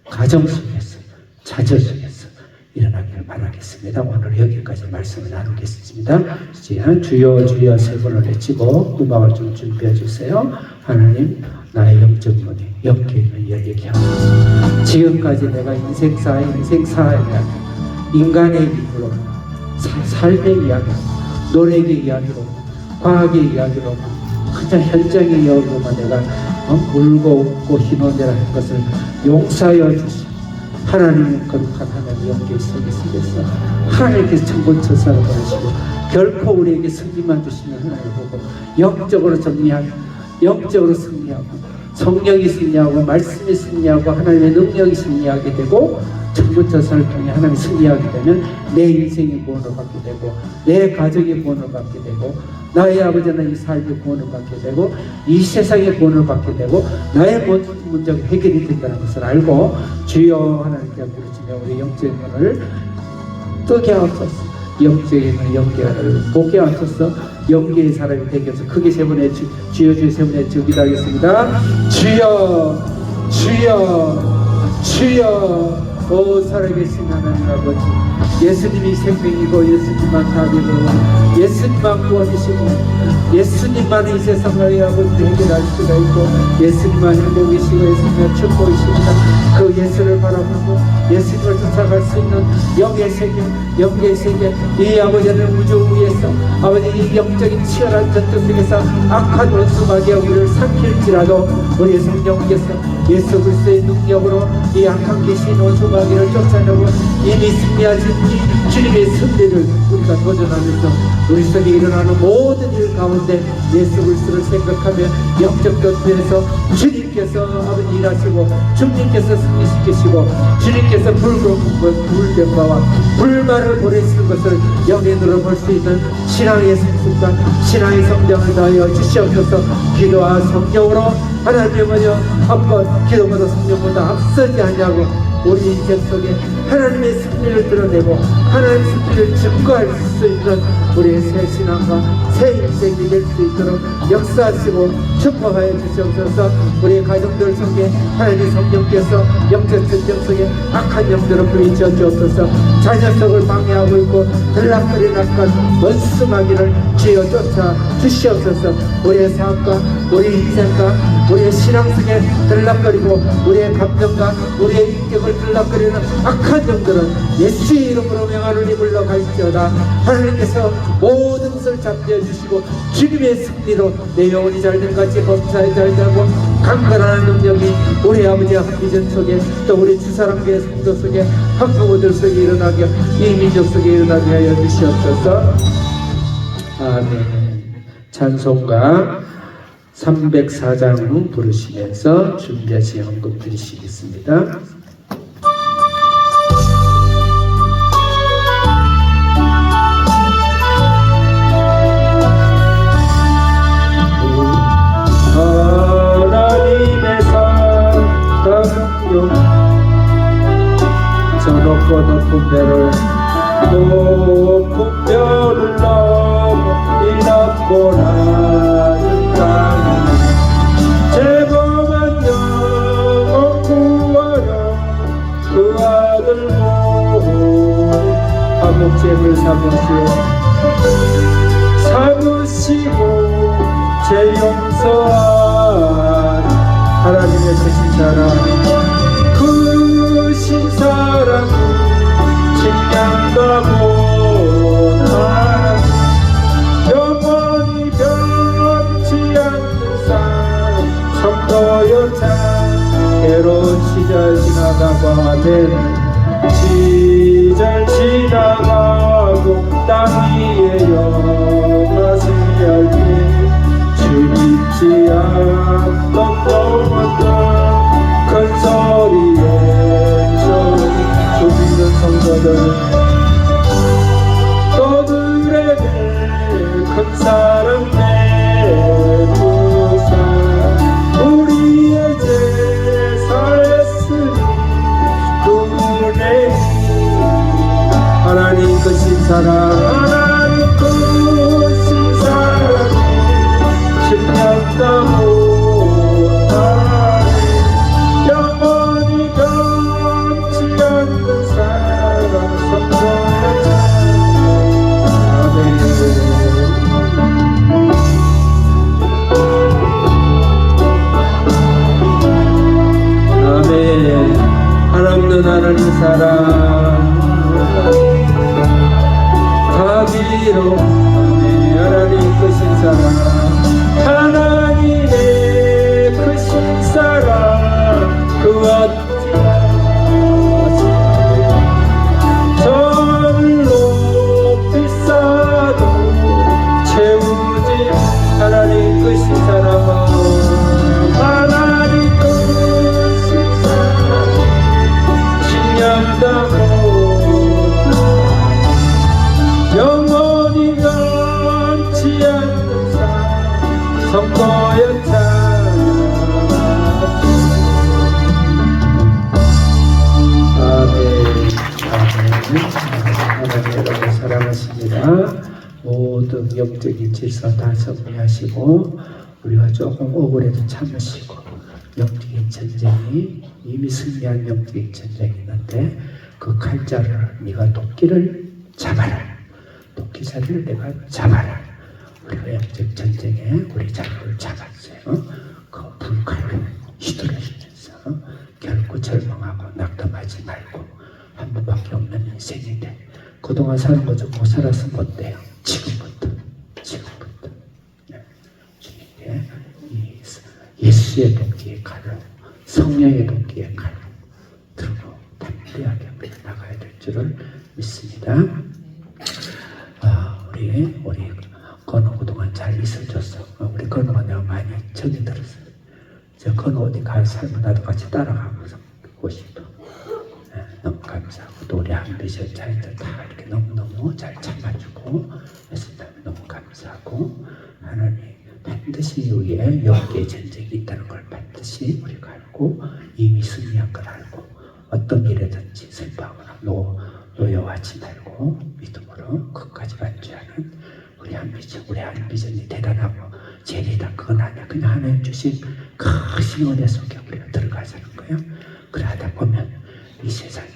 Speaker 3: 가정 속에서, 자녀 속에서 일어나기를 바라겠습니다. 오늘 여기까지 말씀을 나누겠습니다. 이제 주여 주여 세 번을 외치고 음악을 좀 준비해 주세요. 하나님, 나의 영적 문이 영계를 열리게 하옵소서. 지금까지 내가 인생사에 인간의 힘으로 삶의 이야기, 노력의 이야기로, 과학의 이야기로, 그냥 현장의 이야기로만 내가 울고 웃고 희노애락을 한 것을 용서하여 주시고 하나님의 거룩한 하나님 영계 속에서 하나님께서 천군천사를 보내시고 결코 우리에게 승리만 주시는 하나님을 보고 영적으로 정리하고 영적으로 승리하고 성령이 승리하고 말씀이 승리하고 하나님의 능력이 승리하게 되고 천군천사를 통해 하나님이 승리하게 되면 내 인생의 구원을 받게 되고 내 가정의 구원을 받게 되고 나의 아버지는 이 삶의 구원을 받게 되고 이 세상의 구원을 받게 되고 나의 모든 문제가 해결이 된다는 것을 알고 주여 하나님께 부르시며 우리 영적인 문을 뜨게 하옵소서. 영적인 문을 연계를 보게 하옵소서. 영계의 사람이 되게 해서 크게 세 번에 주여 주여 세 번에 기도하겠습니다. 주여 주여 주여. 오 살아계신 하나님 아버지, 예수님이 생명이고 예수님만 답이고 예수님만 구원이시고 예수님만 이 세상을 아버지 해결할 수가 있고 예수님만 행복이시고 예수님만 축복이십니다. 그 예수를 바라보고 예수님을 쫓아갈 수 있는 영의 세계 이 아버지는 우주 위에서 아버지 이 영적인 치열한 전투 속에서 악한 원수마귀가 우리를 삼킬지라도 우리 성령께서 예수 그리스도의 능력으로 이 악한 귀신 원수마귀를 쫓아내고 이미 승리하신 이 주님의 승리를 우리가 도전하면서 우리 속에 일어나는 모든 일 가운데 예수 그리스도를 생각하며 영적 전투에서 주님께서 아버지 일하시고 주님께서 승리시키시고 주님께서 불병과와 불만을 보내시는 것을 영에 들어볼 수 있는 신앙의 성숙과 신앙의 성장을 다하여 주시옵소서. 기도와 성령으로 하나님의 먼저 한번 기도보다 성령보다 앞서지 않냐고 우리 인생 속에 하나님의 승리를 드러내고 하나님의 승리를 증거할 수 있는 우리의 새 신앙과 새 인생이 될 수 있도록 역사하시고 축복하여 주시옵소서. 우리의 가정들 속에 하나님의 성령께서 영적 전쟁 속에 악한 영들을 부딪혀 주옵소서. 자녀 속을 방해하고 있고 들락거리는 악한 원수마귀를 주여 쫓아 주시옵소서. 우리의 삶과 우리의 인생과 우리의 신앙 속에 들락거리고 우리의 감정과 우리의 인격을 들락거리는 악한 영들은 예수의 이름으로 명하노니 물러갈지어다. 하나님께서 모든 것을 잡게 해주시고 주님의 승리로 내 영혼이 잘된 같이 범사에 잘되고 강건한 능력이 우리 아버지의 한비전 속에 또 우리 주사랑교회 성도 속에 한국어들 속에 일어나게 이 민족 속에 일어나게 하여 주시옵소서. 아멘. 찬송가 304장 부르시면서 준비하신 헌금 드리시겠습니다. 하나님의 사랑요 저 높고 높은 배를 높고 삼으시고 제 용서한 하나님의 크신 사랑, 크신 사랑 증량하고 영원히 변치 않는 사랑 성도였자 괴로운 시절 지나가고 아멘 시절 지나가고 땅 위에 영화세하게 주 믿지 않던 너무던 큰 소리에 주 믿는 성도들 너들에게 큰 사랑 내부사 우리의 제사했으니 그분의 하나님 크신 사랑 하나님 크신 사랑 신령하고 영원히 변치 않는 사랑 성도의 아멘. 아멘. 하나님은 하나님 사랑 다비로 하나님 크신 사랑 하나님의 크신 사랑 그 어찌나 저를 높이 쌓아도 채우지 하나님 크신 사랑 하나님 크신 사랑 신령하고 영원히 변치 않는 사랑 성도였자 아멘. 하나님 여러분 사랑하십니다. 모든 영적인 질서 다 정리하시고 우리가 조금 억울해도 참으시고 영적인 전쟁이 이미 승리한 영적인 전쟁이 있는데 그 칼자를 네가 도끼를 잡아라. 도끼자리를 내가 잡아라. 우리가 영적 전쟁에 우리 자리를 잡았어요. 그 불칼로 휘두르시면서 결코 절망하고 낙담하지 말고 한 번밖에 없는 인생인데 그동안 사는 거 좀 못 살았으면 어때요? 지금부터 주님께 이 예수의 도끼의 칼로 성령의 도끼의 칼로 들고 담대하게 우리가 나가야 될 줄을 믿습니다. 우리 건우 그동안 잘 있어줬어. 우리 건우가 내가 많이 정이 들었어요. 저 건우 어디 갈 살면 나도 같이 따라가고서 보고 싶어. 너무 감사하고 또 우리 한비전 자인들 다 이렇게 너무너무 잘 참아주고 했습니다. 너무 감사하고 하나님 반드시 여기에 영계의 전쟁이 있다는 걸 반드시 우리가 알고 이미 승리한 걸 알고 어떤 일에든지 슬퍼하거나 노여워하지 말고 믿음으로 끝까지 간주하는 우리 한비전이 대단하고 제일이다 그건 아니야. 그냥 하나님 주신 크신 은혜 속에 우리가 들어가자는 거예요. 그래 하다 보면 이 세상이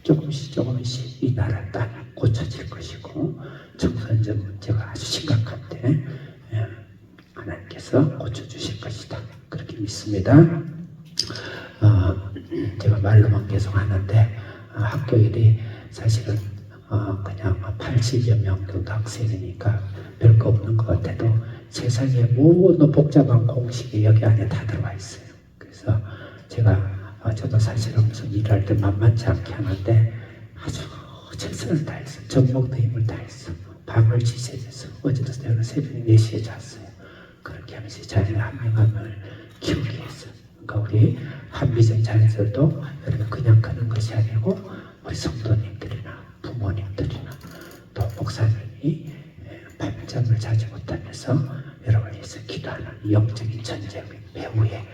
Speaker 3: 조금씩 이 나라 땅이 고쳐질 것이고 정선적 문제가 아주 심각한데 하나님께서 고쳐주실 것이다. 그렇게 믿습니다. 제가 말로만 계속 하는데 학교일이 사실은 그냥 80여 명 정도 학생이니까 별거 없는 것 같아도 세상에 모든 복잡한 공식이 여기 안에 다 들어와 있어요. 그래서 제가 저도 사실은 무슨 일할 때 만만치 않게 하는데 아주 최선을 다했어. 전목도 힘을 다했어. 밤을 지새면서 어제도 저는 새벽 4시에 잤어요. 그렇게 하면서 자녀의 한 명 한 명을 키우기 위해서. 그러니까 우리 한비전 자녀들도 여러분 그냥 가는 것이 아니고 우리 성도님들이나 부모님들이나 또 목사님이 밤잠을 자지 못하면서 여러분을 위해서 기도하는 영적인 전쟁 배후에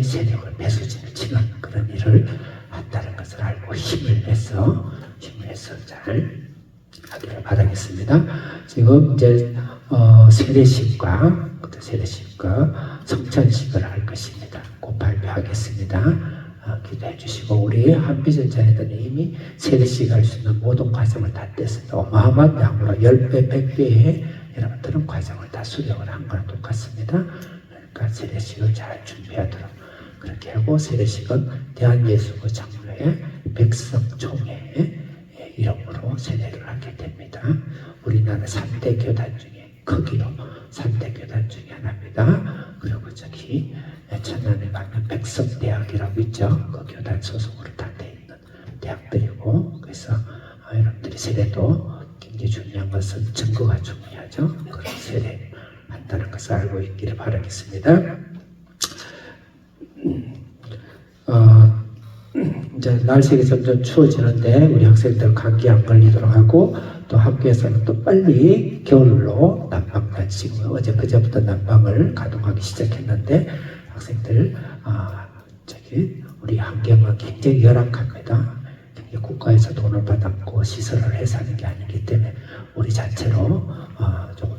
Speaker 3: 세력을 배수진을 치는 그런 일을 한다는 것을 알고 힘을 내서 잘 하기를 바라겠습니다. 지금 이제 세례식과 성찬식을 할 것입니다. 곧 발표하겠습니다. 기도해 주시고, 우리 한비전 자녀들은 이미 세례식 할 수 있는 모든 과정을 다 뗐습니다. 어마어마한 양으로 10배, 100배의 여러분들은 과정을 다 수령을 한 거랑 똑같습니다. 그러니까 세례식을 잘 준비하도록 그렇게 하고, 세례식은 대한예수교 장로회 백성총회 이름으로 세례를 하게 됩니다. 우리나라 3대 교단 중에 크기로 3대 교단 중에 하나입니다. 그리고 저기 천안에 가면 백성대학이라고 있죠. 그 교단 소속으로 다 돼 있는 대학들이고, 그래서 여러분들이 세례도 굉장히 중요한 것은 증거가 중요하죠. 그런 세례를 한다는 것을 알고 있기를 바라겠습니다. 이제 날씨가 점점 추워지는데 우리 학생들 감기 안 걸리도록 하고, 또 학교에서는 또 빨리 겨울로 난방날, 지금 어제 그제부터 난방을 가동하기 시작했는데 학생들 저기 우리 환경은 굉장히 열악합니다. 굉장히 국가에서 돈을 받았고 시설을 해서 하는 게 아니기 때문에 우리 자체로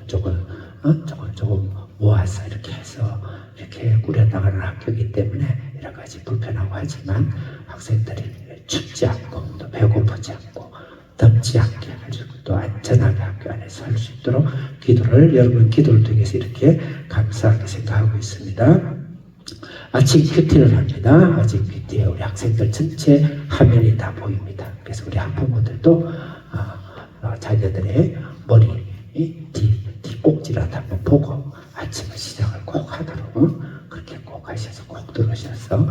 Speaker 3: 조금 모아서 이렇게 해서 이렇게 꾸려나가는 학교이기 때문에 여러 가지 불편하고 하지만 학생들이 춥지 않고 또 배고프지 않고 덥지 않게 가지고 또 안전하게 학교 안에서 할 수 있도록 여러분 기도를 통해서 이렇게 감사하게 생각하고 있습니다. 아침 큐티를 합니다. 아침 큐티에 우리 학생들 전체 화면이 다 보입니다. 그래서 우리 학부모들도 자녀들의 머리 뒷꼭지를 한번 보고 아침을 시작을 꼭 하도록 그렇게 꼭 하셔서 꼭 들어오셔서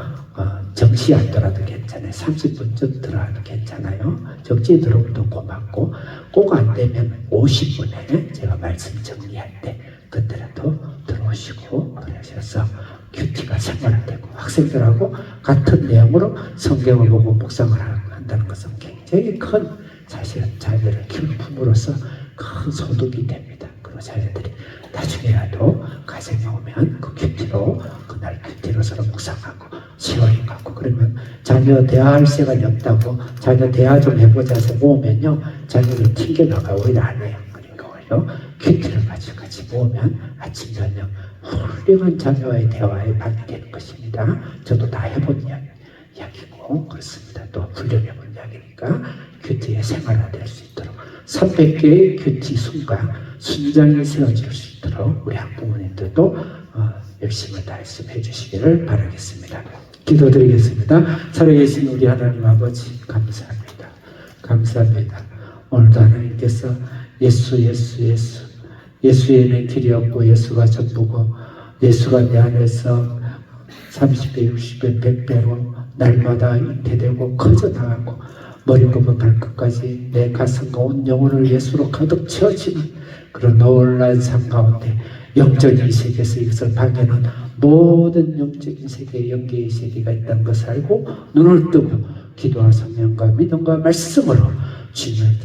Speaker 3: 정시 안 들어도 괜찮아요. 30분쯤 들어와도 괜찮아요. 정시에 들어오면 고맙고, 꼭 안 되면 50분에 제가 말씀 정리할 때 그때라도 들어오시고 그러셔서 큐티가 생활화되고 학생들하고 같은 내용으로 성경을 보고 묵상을 한다는 것은 굉장히 큰, 사실은 자녀를 키우는 부모로서 큰 소득이 됩니다. 그리고 자녀들이 나중에라도 가정에 오면 그 큐티로, 그날 큐티로 서로 묵상하고 시험을 갖고, 그러면 자녀 대화할 시간이 없다고 자녀 대화 좀 해보자 해서 모으면요, 자녀들 튕겨나가 오히려 안 해요. 그러니까 오히려 큐티를 가지고 같이 모으면 아침 저녁 훌륭한 자녀와의 대화에 방이 되는 것입니다. 저도 다 해본 이야기고 그렇습니다. 또 훈련해본 이야기니까 큐티에 생활화될 수 있도록 300개의 큐티 순장이 세워질 수 있도록 우리 학부모님들도 열심을 다해서 해주시기를 바라겠습니다. 기도드리겠습니다. 살아계신 우리 하나님 아버지, 감사합니다. 감사합니다. 오늘도 하나님께서 예수에는 길이 없고 예수가 전부고, 예수가 내 안에서 30배, 60배, 100배로 날마다 잉태되고 커져나가고 머리부터 발끝까지 내 가슴과 온 영혼을 예수로 가득 채워지는 그런 놀라운 삶 가운데 영적인 세계에서 이것을 방해하는 모든 영적인 세계, 영계의 세계가 있다는 것을 알고 눈을 뜨고 기도와 성령과 믿음과 말씀으로 주님을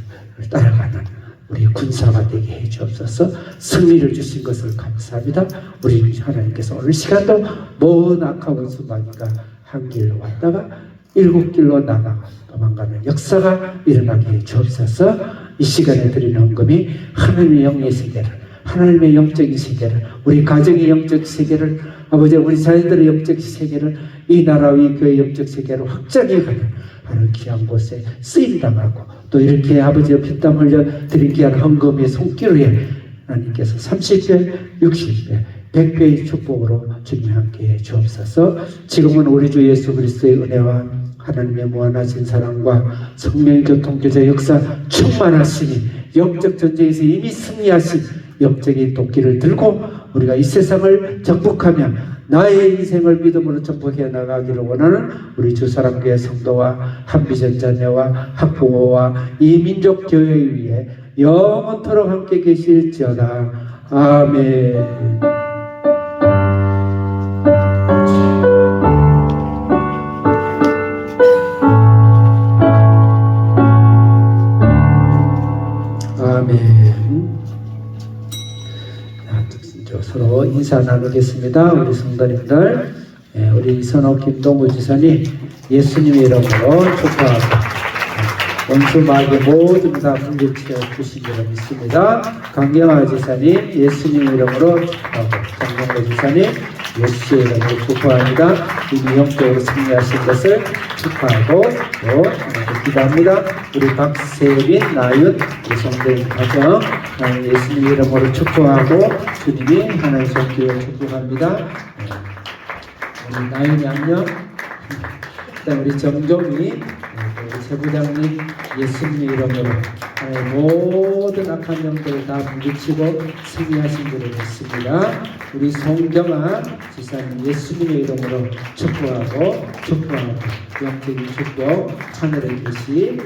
Speaker 3: 따라가는 우리 군사가 되게 해 주옵소서. 승리를 주신 것을 감사합니다. 우리 하나님께서 오늘 시간도 먼 악한 원수마귀가 한 길로 왔다가 7길로 나가 도망가는 역사가 일어나게 해 주옵소서. 이 시간에 드리는 헌금이 하나님의 영의 세계를, 하나님의 영적인 세계를, 우리 가정의 영적 세계를, 아버지 우리 자녀들의 영적 세계를, 이 나라의 교회의 영적 세계로 확장해가는 하는 귀한 곳에 쓰임당하고, 또 이렇게 아버지의 피땀 흘려 드린 귀한 헌금의 손길에 하나님께서 30배, 60배, 100배의 축복으로 주님 함께 해 주옵소서. 지금은 우리 주 예수 그리스도의 은혜와 하나님의 무한하신 사랑과 성령의 교통교제 역사 충만하시니 영적 전쟁에서 이미 승리하신 영적인 도끼를 들고 우리가 이 세상을 정복하며 나의 인생을 믿음으로 정복해 나가기를 원하는 우리 주사랑교회 성도와 한비전 자녀와 학부모와 이 민족 교회 위에 영원토록 함께 계실지어다. 아멘. 서로 인사 나누겠습니다. 우리 성도님들, 우리 이선호 김동우 지사님 예수님의 이름으로 축하하고 원수 마귀 모든 다 물리쳐 주시기를 믿습니다. 강경화 지사님 예수님의 이름으로 축하하고, 장경호 지사님 예수의 이름으로 축복합니다. 이미 영적으로 승리하신 것을 축하하고 또 하나님께 기도합니다. 우리 박세빈, 나윤, 예성된 가정 하나님 예수님 이름으로 축복하고 주님이 하나님 손길을 축복합니다. 우리 나윤이 안녕. 그다음 우리 정종이 우리 제부장님 예수님 이름으로 모든 악한 영들을 다 물리치고 승리하신 줄을 믿습니다. 우리 송경아 지사님 예수님의 이름으로 축복하고 영적인 축복 하늘의 계시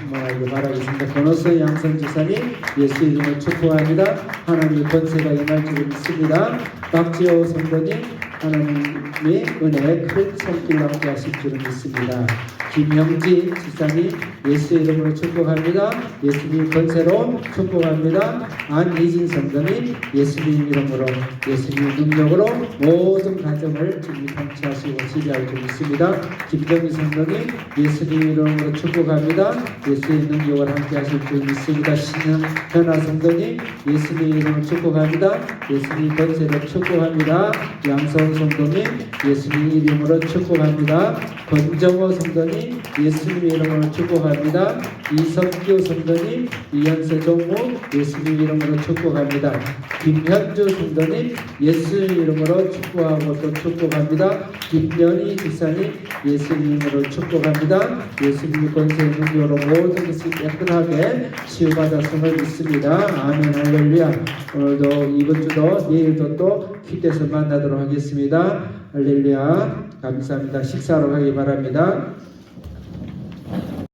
Speaker 3: 충만하게 바라겠습니다. 권호서 양성 지사님 예수 이름으로 축복합니다. 하나님의 권세가 임할 줄을 믿습니다. 박지호 성도님 하나님의 은혜 큰 손길 함께 하실 줄을 믿습니다. 김영지 지사님 예수 이름으로 축복합니다. 예수님 권세로 축복합니다. 안희진 성도님 예수님 이름으로 예수님 능력으로 모든 가정을 주님 통치하시고 지배할 줄 믿습니다. 김정희 성도님 예수님 이름으로 축복합니다. 예수의 능력을 함께 하실 줄 믿습니다. 신현아 성도님 예수님 이름으로 축복합니다. 예수님 권세로 축복합니다. 양성 성도님 예수님 이름으로 축복합니다. 권정호 성도님 예수님 이름으로 축복합니다. 이석규 성도님 이현세 종무 예수님 이름으로 축복합니다. 김현주 성도님 예수님 이름으로 축복하고 또 축복합니다. 김연희 집사님 예수님 이름으로 축복합니다. 예수님 권세 능력으로 모든 것이 깨끗하게 치유받았음을 믿습니다. 아멘 할렐루야. 오늘도 이번 주도 내일도 또 퀴즈에서 만나도록 하겠습니다. 할렐루야. 감사합니다. 식사하러 가기 바랍니다.